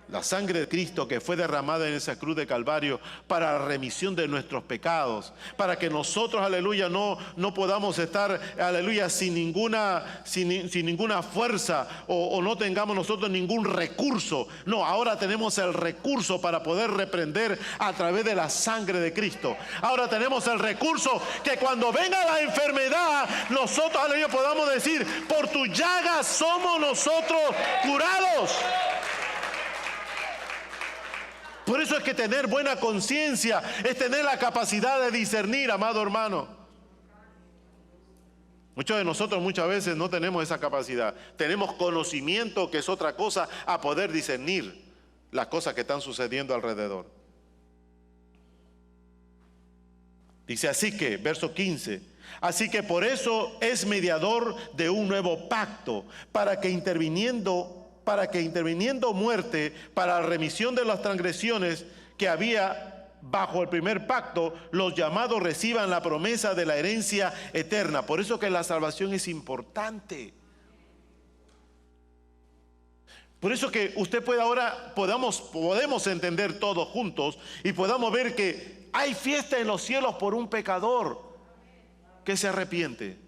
Speaker 1: La sangre de Cristo que fue derramada en esa cruz de Calvario para la remisión de nuestros pecados, para que nosotros, aleluya, no podamos estar, aleluya, sin ninguna fuerza o no tengamos nosotros ningún recurso. No, ahora tenemos el recurso para poder reprender a través de la sangre de Cristo. Ahora tenemos el recurso que cuando venga la enfermedad, nosotros, aleluya, podamos decir: por tus llagas somos nosotros curados. Por eso es que tener buena conciencia es tener la capacidad de discernir, amado hermano. Muchos de nosotros muchas veces no tenemos esa capacidad. Tenemos conocimiento, que es otra cosa, a poder discernir las cosas que están sucediendo alrededor. Dice así que, verso 15, así que por eso es mediador de un nuevo pacto, para que interviniendo para que interviniendo muerte para la remisión de las transgresiones que había bajo el primer pacto, los llamados reciban la promesa de la herencia eterna. Por eso que la salvación es importante. Por eso que usted puede ahora, podemos entender todos juntos y podamos ver que hay fiesta en los cielos por un pecador que se arrepiente.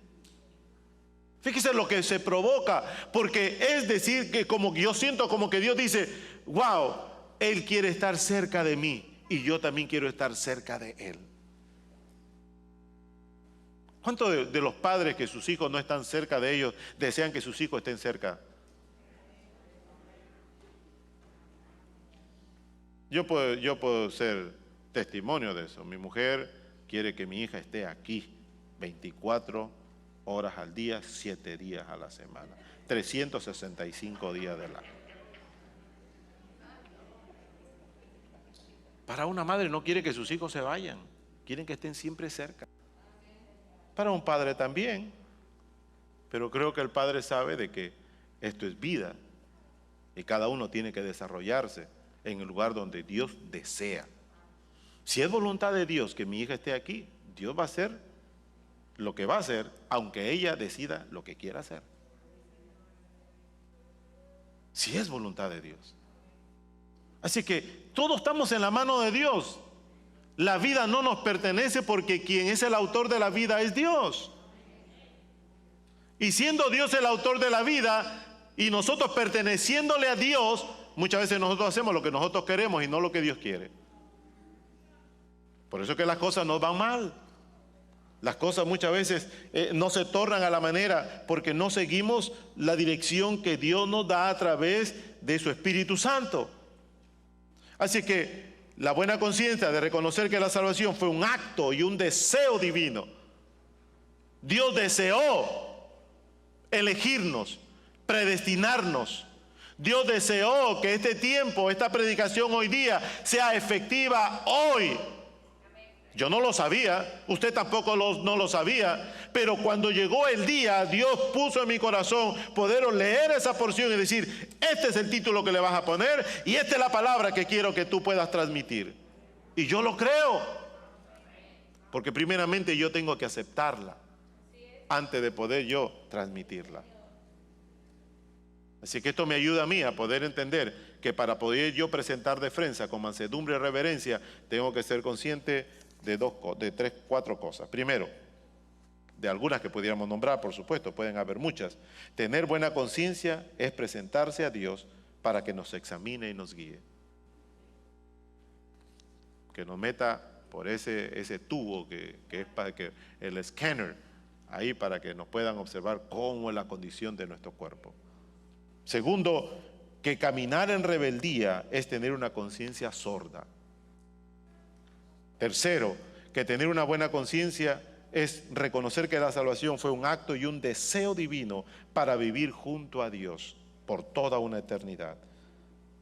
Speaker 1: Fíjese lo que se provoca, porque es decir que como yo siento como que Dios dice, wow, Él quiere estar cerca de mí y yo también quiero estar cerca de Él. ¿Cuántos de los padres que sus hijos no están cerca de ellos desean que sus hijos estén cerca? Yo puedo ser testimonio de eso. Mi mujer quiere que mi hija esté aquí 24 horas al día, 7 días a la semana, 365 días del año. Para una madre no quiere que sus hijos se vayan, quieren que estén siempre cerca. Para un padre también, pero creo que el padre sabe de que esto es vida y cada uno tiene que desarrollarse en el lugar donde Dios desea. Si es voluntad de Dios que mi hija esté aquí, Dios va a hacer lo que va a hacer, aunque ella decida lo que quiera hacer. Si es voluntad de Dios. Así que todos estamos en la mano de Dios. La vida no nos pertenece porque quien es el autor de la vida es Dios. Y siendo Dios el autor de la vida y nosotros perteneciéndole a Dios, muchas veces nosotros hacemos lo que nosotros queremos y no lo que Dios quiere. Por eso es que las cosas nos van mal. Las cosas muchas veces no se tornan a la manera porque no seguimos la dirección que Dios nos da a través de su Espíritu Santo. Así que la buena conciencia de reconocer que la salvación fue un acto y un deseo divino. Dios deseó elegirnos, predestinarnos. Dios deseó que este tiempo, esta predicación hoy día sea efectiva hoy. Yo no lo sabía, usted tampoco no lo sabía, pero cuando llegó el día, Dios puso en mi corazón poder leer esa porción y decir, este es el título que le vas a poner y esta es la palabra que quiero que tú puedas transmitir. Y yo lo creo, porque primeramente yo tengo que aceptarla antes de poder yo transmitirla. Así que esto me ayuda a mí a poder entender que para poder yo presentar defensa con mansedumbre y reverencia, tengo que ser consciente de 3, 4 cosas. Primero, de algunas que pudiéramos nombrar, por supuesto, pueden haber muchas. Tener buena conciencia es presentarse a Dios para que nos examine y nos guíe. Que nos meta por ese tubo que es para que el escáner, ahí para que nos puedan observar cómo es la condición de nuestro cuerpo. Segundo, que caminar en rebeldía es tener una conciencia sorda. Tercero, que tener una buena conciencia es reconocer que la salvación fue un acto y un deseo divino para vivir junto a Dios por toda una eternidad.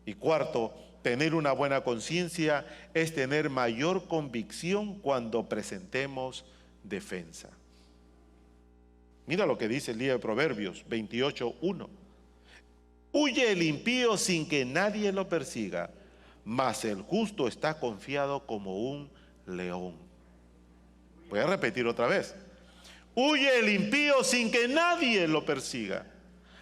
Speaker 1: Y cuarto, tener una buena conciencia es tener mayor convicción cuando presentemos defensa. Mira lo que dice el libro de Proverbios 28:1. Huye el impío sin que nadie lo persiga, mas el justo está confiado como un león. Voy a repetir otra vez. Huye el impío sin que nadie lo persiga,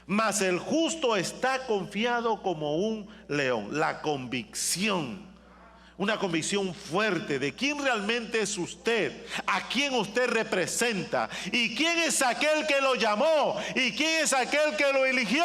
Speaker 1: mas el justo está confiado como un león. La convicción, una convicción fuerte de quién realmente es usted, a quién usted representa y quién es aquel que lo llamó y quién es aquel que lo eligió.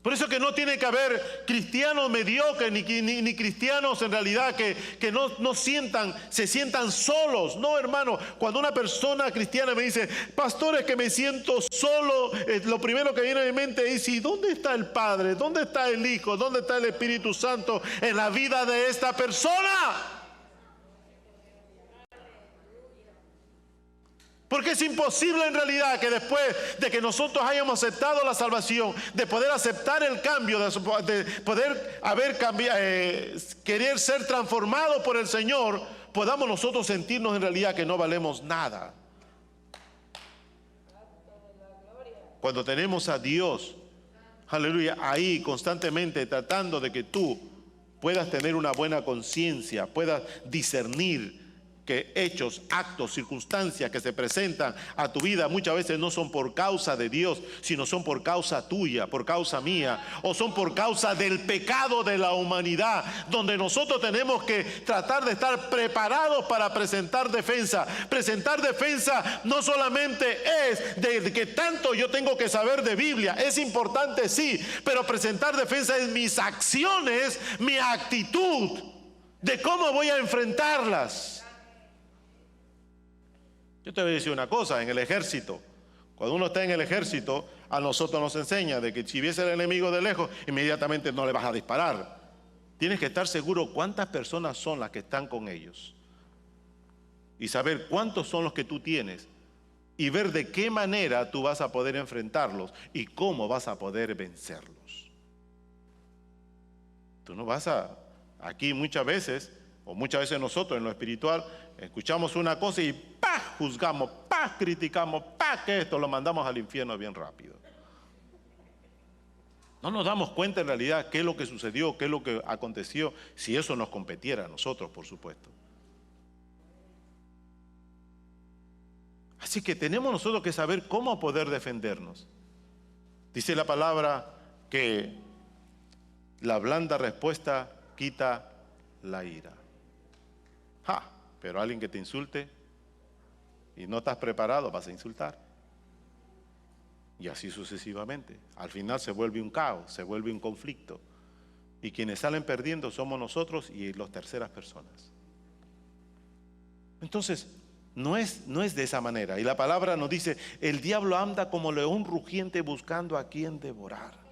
Speaker 1: Por eso que no tiene que haber cristianos mediocres ni cristianos en realidad que no se sientan solos. No, hermano, cuando una persona cristiana me dice, pastor, es que me siento solo, lo primero que viene a mi mente es, ¿y dónde está el Padre? ¿Dónde está el Hijo? ¿Dónde está el Espíritu Santo en la vida de esta persona? Porque es imposible en realidad que después de que nosotros hayamos aceptado la salvación, de poder aceptar el cambio, de poder querer ser transformados por el Señor, podamos nosotros sentirnos en realidad que no valemos nada. Cuando tenemos a Dios, aleluya, ahí constantemente tratando de que tú puedas tener una buena conciencia, puedas discernir que hechos, actos, circunstancias que se presentan a tu vida muchas veces no son por causa de Dios, sino son por causa tuya, por causa mía, o son por causa del pecado de la humanidad, donde nosotros tenemos que tratar de estar preparados para presentar defensa. Presentar defensa no solamente es de que tanto yo tengo que saber de Biblia, es importante sí, pero presentar defensa es mis acciones, mi actitud, de cómo voy a enfrentarlas. Yo te voy a decir una cosa, en el ejército, cuando uno está en el ejército, a nosotros nos enseña de que si viese el enemigo de lejos, inmediatamente no le vas a disparar. Tienes que estar seguro cuántas personas son las que están con ellos y saber cuántos son los que tú tienes y ver de qué manera tú vas a poder enfrentarlos y cómo vas a poder vencerlos. Tú no vas a, aquí muchas veces, o muchas veces nosotros en lo espiritual, escuchamos una cosa y ¡pah! Juzgamos, ¡pah! Criticamos, ¡pah! Que esto lo mandamos al infierno bien rápido. No nos damos cuenta en realidad qué es lo que sucedió, qué es lo que aconteció, si eso nos competiera a nosotros, por supuesto. Así que tenemos nosotros que saber cómo poder defendernos. Dice la palabra que la blanda respuesta quita la ira. Pero alguien que te insulte y no estás preparado, vas a insultar. Y así sucesivamente. Al final se vuelve un caos, se vuelve un conflicto. Y quienes salen perdiendo somos nosotros y las terceras personas. Entonces, no es de esa manera. Y la palabra nos dice, el diablo anda como león rugiente buscando a quien devorar.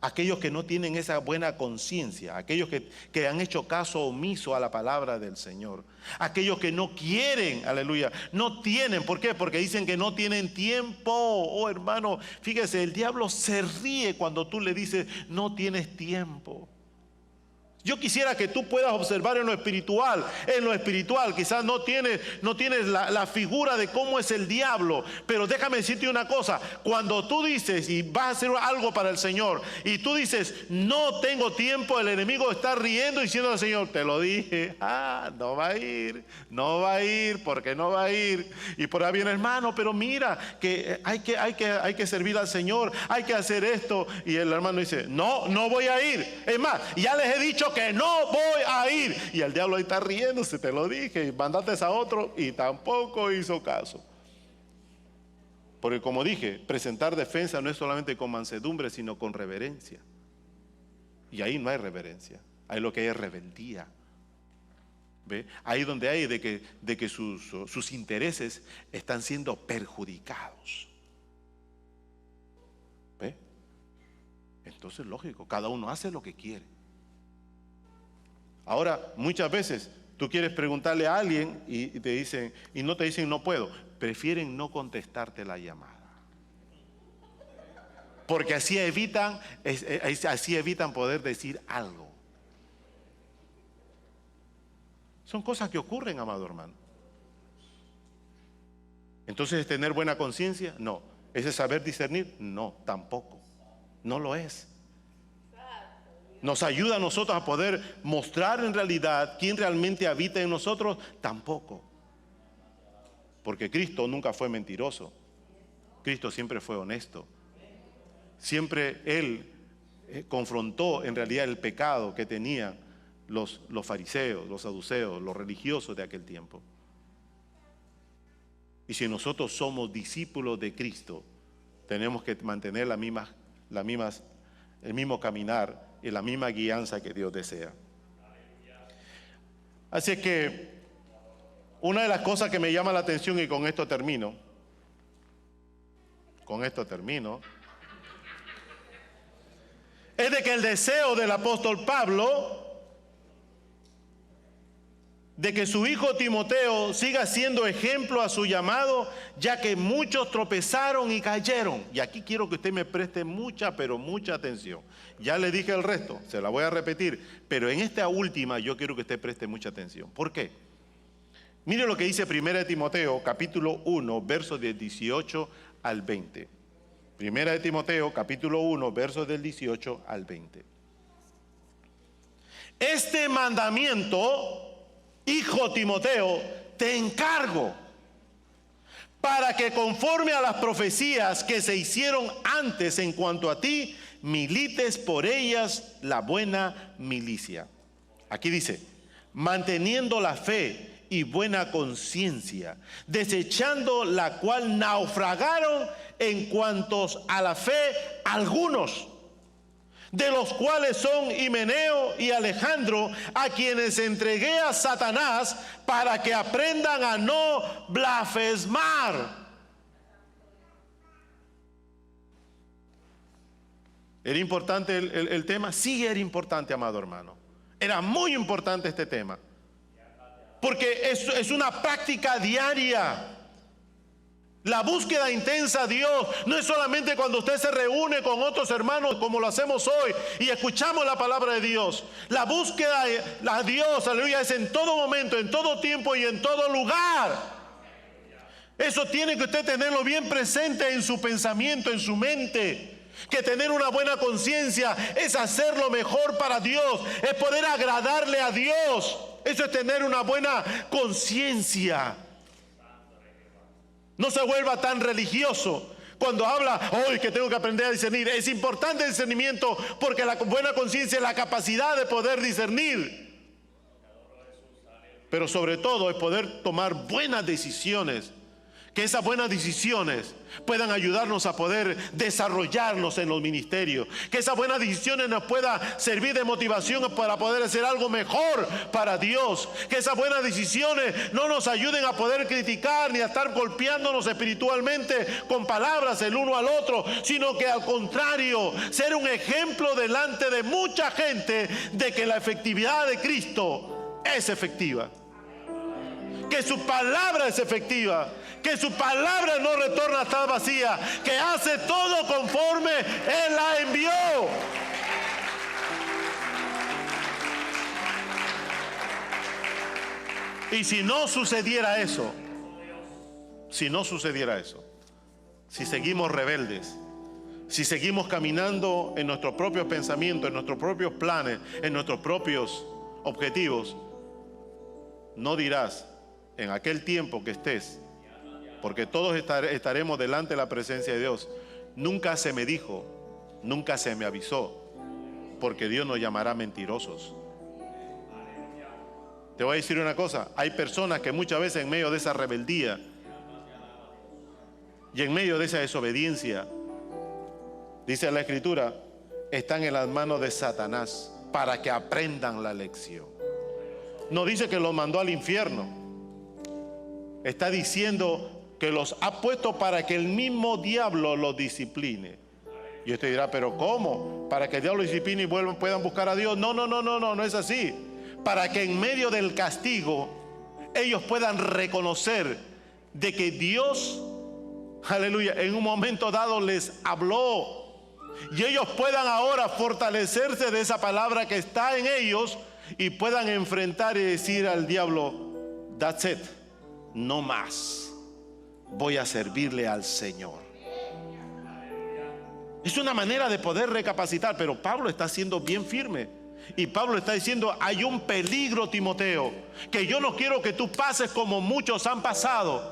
Speaker 1: Aquellos que no tienen esa buena conciencia, aquellos que han hecho caso omiso a la palabra del Señor, aquellos que no quieren, aleluya, no tienen, ¿por qué? Porque dicen que no tienen tiempo. Oh hermano, fíjese, el diablo se ríe cuando tú le dices no tienes tiempo. Yo quisiera que tú puedas observar en lo espiritual, quizás no tienes la figura de cómo es el diablo, pero déjame decirte una cosa, cuando tú dices y vas a hacer algo para el Señor y tú dices no tengo tiempo, el enemigo está riendo diciendo al Señor, te lo dije, no va a ir, porque no va a ir, y por ahí viene hermano, pero mira que hay que servir al Señor, hay que hacer esto, y el hermano dice, no voy a ir, es más, ya les he dicho que no voy a ir. Y el diablo ahí está riéndose, te lo dije, y mandaste a otro y tampoco hizo caso. Porque como dije, presentar defensa no es solamente con mansedumbre, sino con reverencia. Y ahí no hay reverencia, ahí lo que hay es rebeldía. ¿Ve? Ahí donde hay de que sus intereses están siendo perjudicados. ¿Ve? Entonces lógico, cada uno hace lo que quiere. Ahora, muchas veces tú quieres preguntarle a alguien y te dicen, y no te dicen no puedo, prefieren no contestarte la llamada. Porque así evitan poder decir algo. Son cosas que ocurren, amado hermano. Entonces, ¿es tener buena conciencia? No. ¿Es saber discernir? No, tampoco. No lo es. ¿Nos ayuda a nosotros a poder mostrar en realidad quién realmente habita en nosotros? Tampoco. Porque Cristo nunca fue mentiroso. Cristo siempre fue honesto. Siempre Él confrontó en realidad el pecado que tenían los fariseos, los saduceos, los religiosos de aquel tiempo. Y si nosotros somos discípulos de Cristo, tenemos que mantener el mismo caminar y la misma guianza que Dios desea. Así que una de las cosas que me llama la atención, y con esto termino, es de que el deseo del apóstol Pablo de que su hijo Timoteo siga siendo ejemplo a su llamado, ya que muchos tropezaron y cayeron. Y aquí quiero que usted me preste mucha, pero mucha atención. Ya le dije el resto, se la voy a repetir, pero en esta última yo quiero que usted preste mucha atención. ¿Por qué? Mire lo que dice 1 Timoteo, capítulo 1, versos del 18 al 20. Primera de Timoteo, capítulo 1, versos del 18 al 20. Este mandamiento, hijo Timoteo, te encargo para que conforme a las profecías que se hicieron antes en cuanto a ti, milites por ellas la buena milicia. Aquí dice, manteniendo la fe y buena conciencia, desechando la cual naufragaron en cuanto a la fe algunos, de los cuales son Himeneo y Alejandro, a quienes entregué a Satanás para que aprendan a no blasfemar. ¿Era importante el tema? Sí, era importante, amado hermano. Era muy importante este tema, porque es una práctica diaria. La búsqueda intensa a Dios no es solamente cuando usted se reúne con otros hermanos como lo hacemos hoy y escuchamos la palabra de Dios. La búsqueda a Dios, aleluya, es en todo momento, en todo tiempo y en todo lugar. Eso tiene que usted tenerlo bien presente en su pensamiento, en su mente. Que tener una buena conciencia es hacer lo mejor para Dios, es poder agradarle a Dios. Eso es tener una buena conciencia. No se vuelva tan religioso cuando habla, hoy que tengo que aprender a discernir. Es importante el discernimiento porque la buena conciencia es la capacidad de poder discernir. Pero sobre todo es poder tomar buenas decisiones. Que esas buenas decisiones puedan ayudarnos a poder desarrollarnos en los ministerios. Que esas buenas decisiones nos puedan servir de motivación para poder hacer algo mejor para Dios. Que esas buenas decisiones no nos ayuden a poder criticar ni a estar golpeándonos espiritualmente con palabras el uno al otro, sino que al contrario, ser un ejemplo delante de mucha gente de que la efectividad de Cristo es efectiva. Que su palabra es efectiva, que su palabra no retorna a estar vacía, que hace todo conforme Él la envió. Y si no sucediera eso, si seguimos rebeldes, si seguimos caminando en nuestros propios pensamientos, en nuestros propios planes, en nuestros propios objetivos, no dirás en aquel tiempo que estés, porque todos estaremos delante de la presencia de Dios, nunca se me dijo, nunca se me avisó, porque Dios nos llamará mentirosos. Te voy a decir una cosa, hay personas que muchas veces en medio de esa rebeldía y en medio de esa desobediencia, dice la Escritura, están en las manos de Satanás para que aprendan la lección. No dice que los mandó al infierno. Está diciendo que los ha puesto para que el mismo diablo los discipline. Y usted dirá, ¿pero cómo? ¿Para que el diablo discipline y puedan buscar a Dios? No es así. Para que en medio del castigo ellos puedan reconocer de que Dios, aleluya, en un momento dado les habló. Y ellos puedan ahora fortalecerse de esa palabra que está en ellos y puedan enfrentar y decir al diablo, that's it. No más, voy a servirle al Señor. Es una manera de poder recapacitar, pero Pablo está siendo bien firme. Y Pablo está diciendo, hay un peligro, Timoteo, que yo no quiero que tú pases como muchos han pasado.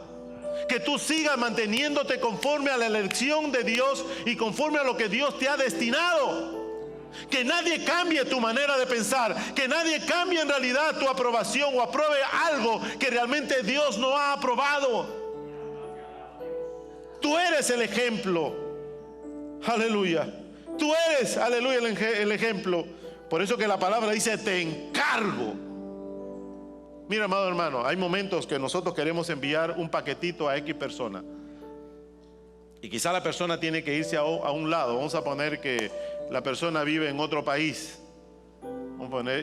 Speaker 1: Que tú sigas manteniéndote conforme a la elección de Dios y conforme a lo que Dios te ha destinado. Que nadie cambie tu manera de pensar, que nadie cambie en realidad tu aprobación o apruebe algo que realmente Dios no ha aprobado. Tú eres el ejemplo, aleluya. Tú eres, aleluya, el ejemplo. Por eso que la palabra dice, te encargo. Mira, amado hermano, hay momentos que nosotros queremos enviar un paquetito a X persona. Y quizá la persona tiene que irse a un lado. Vamos a poner que la persona vive en otro país.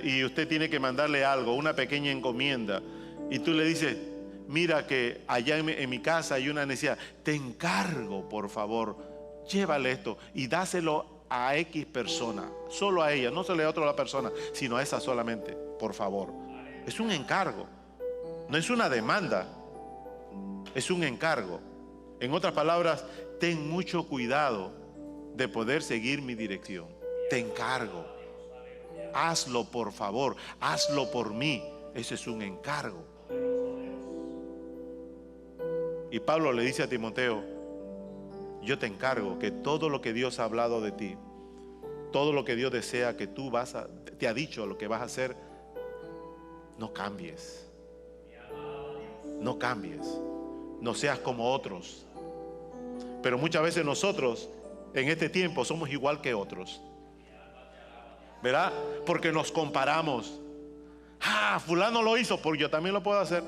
Speaker 1: Y usted tiene que mandarle algo, una pequeña encomienda. Y tú le dices, mira que allá en mi casa hay una necesidad. Te encargo, por favor, llévale esto y dáselo a X persona. Solo a ella, no se le da a otra persona, sino a esa solamente, por favor. Es un encargo, no es una demanda, es un encargo. En otras palabras, ten mucho cuidado de poder seguir mi dirección. Te encargo. Hazlo, por favor. Hazlo por mí. Ese es un encargo. Y Pablo le dice a Timoteo: yo te encargo que todo lo que Dios ha hablado de ti, todo lo que Dios desea que tú te ha dicho lo que vas a hacer, no cambies. No cambies. No seas como otros. Pero muchas veces nosotros en este tiempo somos igual que otros, ¿verdad? Porque nos comparamos. Fulano lo hizo, porque yo también lo puedo hacer.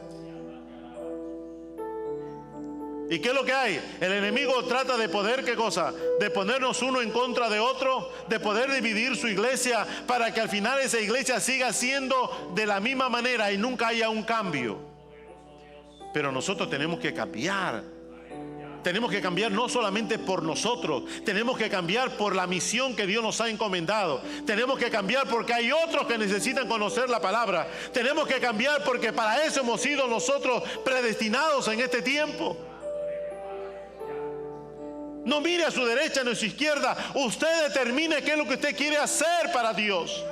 Speaker 1: ¿Y qué es lo que hay? El enemigo trata de poder, ¿qué cosa? De ponernos uno en contra de otro, de poder dividir su iglesia, para que al final esa iglesia siga siendo de la misma manera y nunca haya un cambio. Pero nosotros tenemos que cambiar. Tenemos que cambiar no solamente por nosotros, tenemos que cambiar por la misión que Dios nos ha encomendado. Tenemos que cambiar porque hay otros que necesitan conocer la palabra. Tenemos que cambiar porque para eso hemos sido nosotros predestinados en este tiempo. No mire a su derecha ni a su izquierda. Usted determine qué es lo que usted quiere hacer para Dios.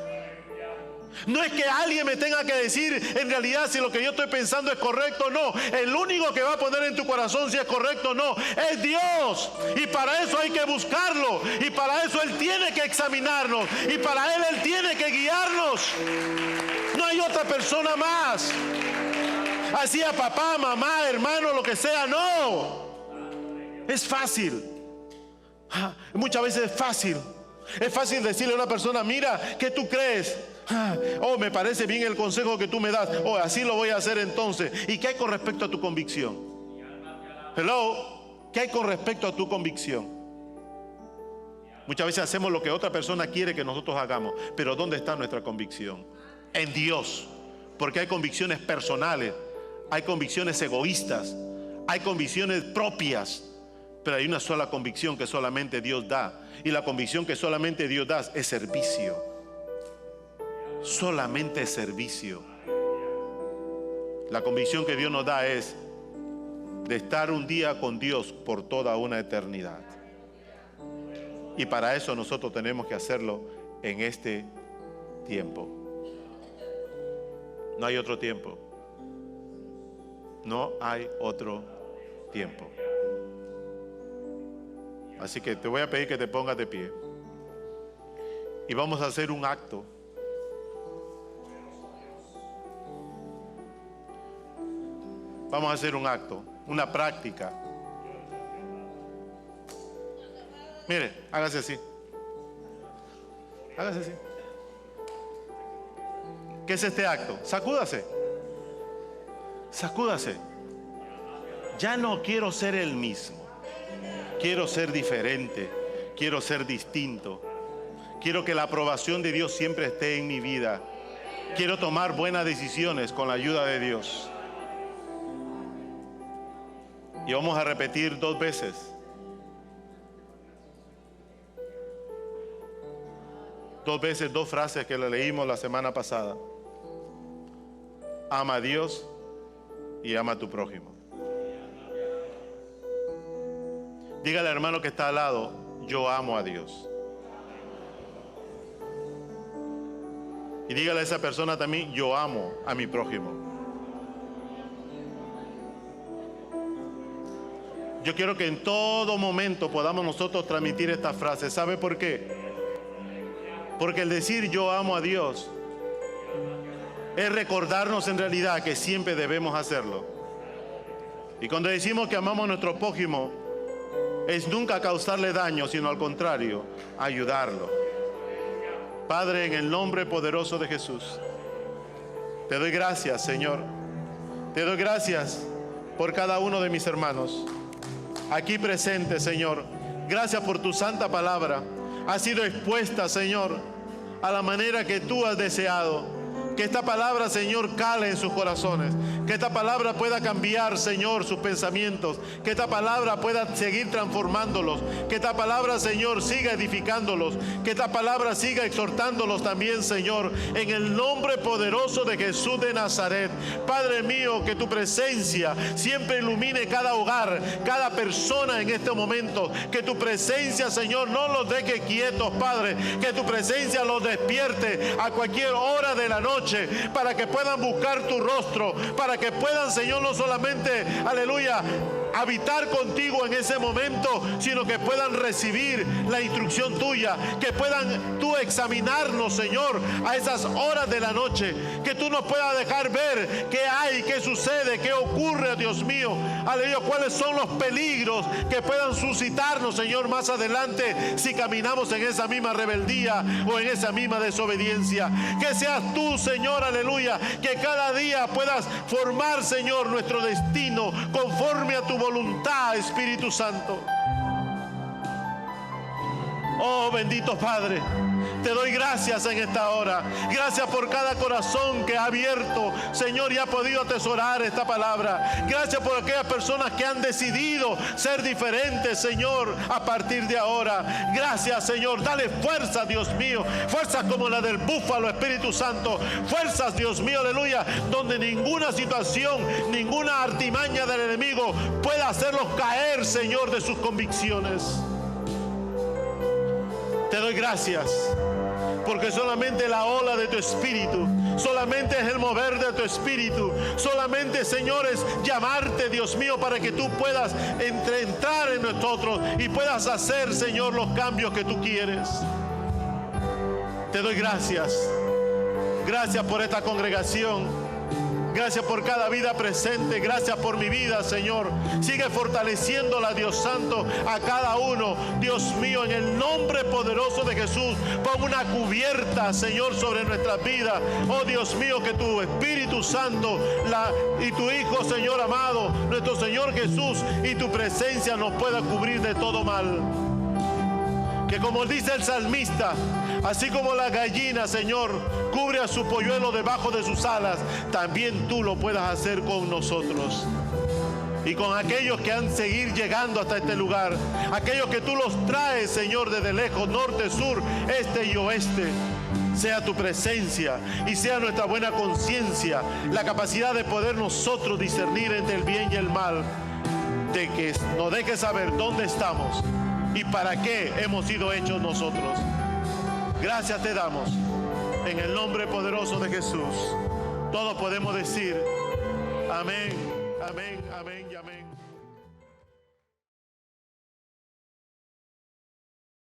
Speaker 1: No es que alguien me tenga que decir en realidad si lo que yo estoy pensando es correcto o no. El único que va a poner en tu corazón si es correcto o no es Dios. Y para eso hay que buscarlo. Y para eso Él tiene que examinarnos. Y para Él tiene que guiarnos. No hay otra persona más. Así a papá, mamá, hermano, lo que sea, no. Es fácil. Muchas veces es fácil. Es fácil decirle a una persona: mira, ¿qué tú crees? Me parece bien el consejo que tú me das. Así lo voy a hacer entonces. ¿Y qué hay con respecto a tu convicción? Hello, ¿qué hay con respecto a tu convicción? Muchas veces hacemos lo que otra persona quiere que nosotros hagamos, pero ¿dónde está nuestra convicción? En Dios. Porque hay convicciones personales, hay convicciones egoístas, hay convicciones propias, pero hay una sola convicción que solamente Dios da. Y la convicción que solamente Dios da es servicio. Solamente servicio. La convicción que Dios nos da es de estar un día con Dios por toda una eternidad. Y para eso nosotros tenemos que hacerlo en este tiempo. No hay otro tiempo. No hay otro tiempo. Así que te voy a pedir que te pongas de pie. Y vamos a hacer un acto. Vamos a hacer un acto, una práctica. Mire, hágase así. Hágase así. ¿Qué es este acto? Sacúdase. Sacúdase. Ya no quiero ser el mismo. Quiero ser diferente. Quiero ser distinto. Quiero que la aprobación de Dios siempre esté en mi vida. Quiero tomar buenas decisiones con la ayuda de Dios. Y vamos a repetir 2 veces. Dos veces, 2 frases que le leímos la semana pasada. Ama a Dios y ama a tu prójimo. Dígale al hermano que está al lado: yo amo a Dios. Y dígale a esa persona también: yo amo a mi prójimo. Yo quiero que en todo momento podamos nosotros transmitir esta frase. ¿Sabe por qué? Porque el decir yo amo a Dios es recordarnos en realidad que siempre debemos hacerlo. Y cuando decimos que amamos a nuestro prójimo, es nunca causarle daño, sino al contrario, ayudarlo. Padre, en el nombre poderoso de Jesús, te doy gracias, Señor. Te doy gracias por cada uno de mis hermanos aquí presente, Señor. Gracias por tu santa palabra. Ha sido expuesta, Señor, a la manera que tú has deseado. Que esta palabra, Señor, cale en sus corazones. Que esta palabra pueda cambiar, Señor, sus pensamientos. Que esta palabra pueda seguir transformándolos. Que esta palabra, Señor, siga edificándolos. Que esta palabra siga exhortándolos también, Señor, en el nombre poderoso de Jesús de Nazaret. Padre mío, que tu presencia siempre ilumine cada hogar, cada persona en este momento. Que tu presencia, Señor, no los deje quietos, Padre. Que tu presencia los despierte a cualquier hora de la noche, para que puedan buscar tu rostro, para que puedan, Señor, no solamente, aleluya, habitar contigo en ese momento, sino que puedan recibir la instrucción tuya, que puedan tú examinarnos, Señor, a esas horas de la noche, que tú nos puedas dejar ver qué hay, qué sucede, qué ocurre, Dios mío, aleluya, cuáles son los peligros que puedan suscitarnos, Señor, más adelante, si caminamos en esa misma rebeldía o en esa misma desobediencia. Que seas tú, Señor, aleluya, que cada día puedas formar, Señor, nuestro destino conforme a tu voluntad, Espíritu Santo. Oh, bendito Padre, te doy gracias en esta hora. Gracias por cada corazón que ha abierto, Señor, y ha podido atesorar esta palabra. Gracias por aquellas personas que han decidido ser diferentes, Señor, a partir de ahora. Gracias, Señor. Dale fuerza, Dios mío. Fuerzas como la del búfalo, Espíritu Santo. Fuerzas, Dios mío, aleluya, donde ninguna situación, ninguna artimaña del enemigo pueda hacerlos caer, Señor, de sus convicciones. Te doy gracias, porque solamente la ola de tu Espíritu, solamente es el mover de tu Espíritu, solamente, Señor, es llamarte, Dios mío, para que tú puedas entrar en nosotros y puedas hacer, Señor, los cambios que tú quieres. Te doy gracias. Gracias por esta congregación. Gracias por cada vida presente. Gracias por mi vida, Señor. Sigue fortaleciéndola, Dios Santo, a cada uno. Dios mío, en el nombre poderoso de Jesús, pon una cubierta, Señor, sobre nuestras vidas. Oh, Dios mío, que tu Espíritu Santo y tu Hijo, Señor amado, nuestro Señor Jesús, y tu presencia nos pueda cubrir de todo mal. Que como dice el salmista, así como la gallina, Señor, cubre a su polluelo debajo de sus alas, también tú lo puedas hacer con nosotros. Y con aquellos que han seguido llegando hasta este lugar, aquellos que tú los traes, Señor, desde lejos, norte, sur, este y oeste. Sea tu presencia y sea nuestra buena conciencia, la capacidad de poder nosotros discernir entre el bien y el mal, de que nos dejes saber dónde estamos y para qué hemos sido hechos nosotros. Gracias te damos en el nombre poderoso de Jesús. Todos podemos decir amén, amén, amén y amén.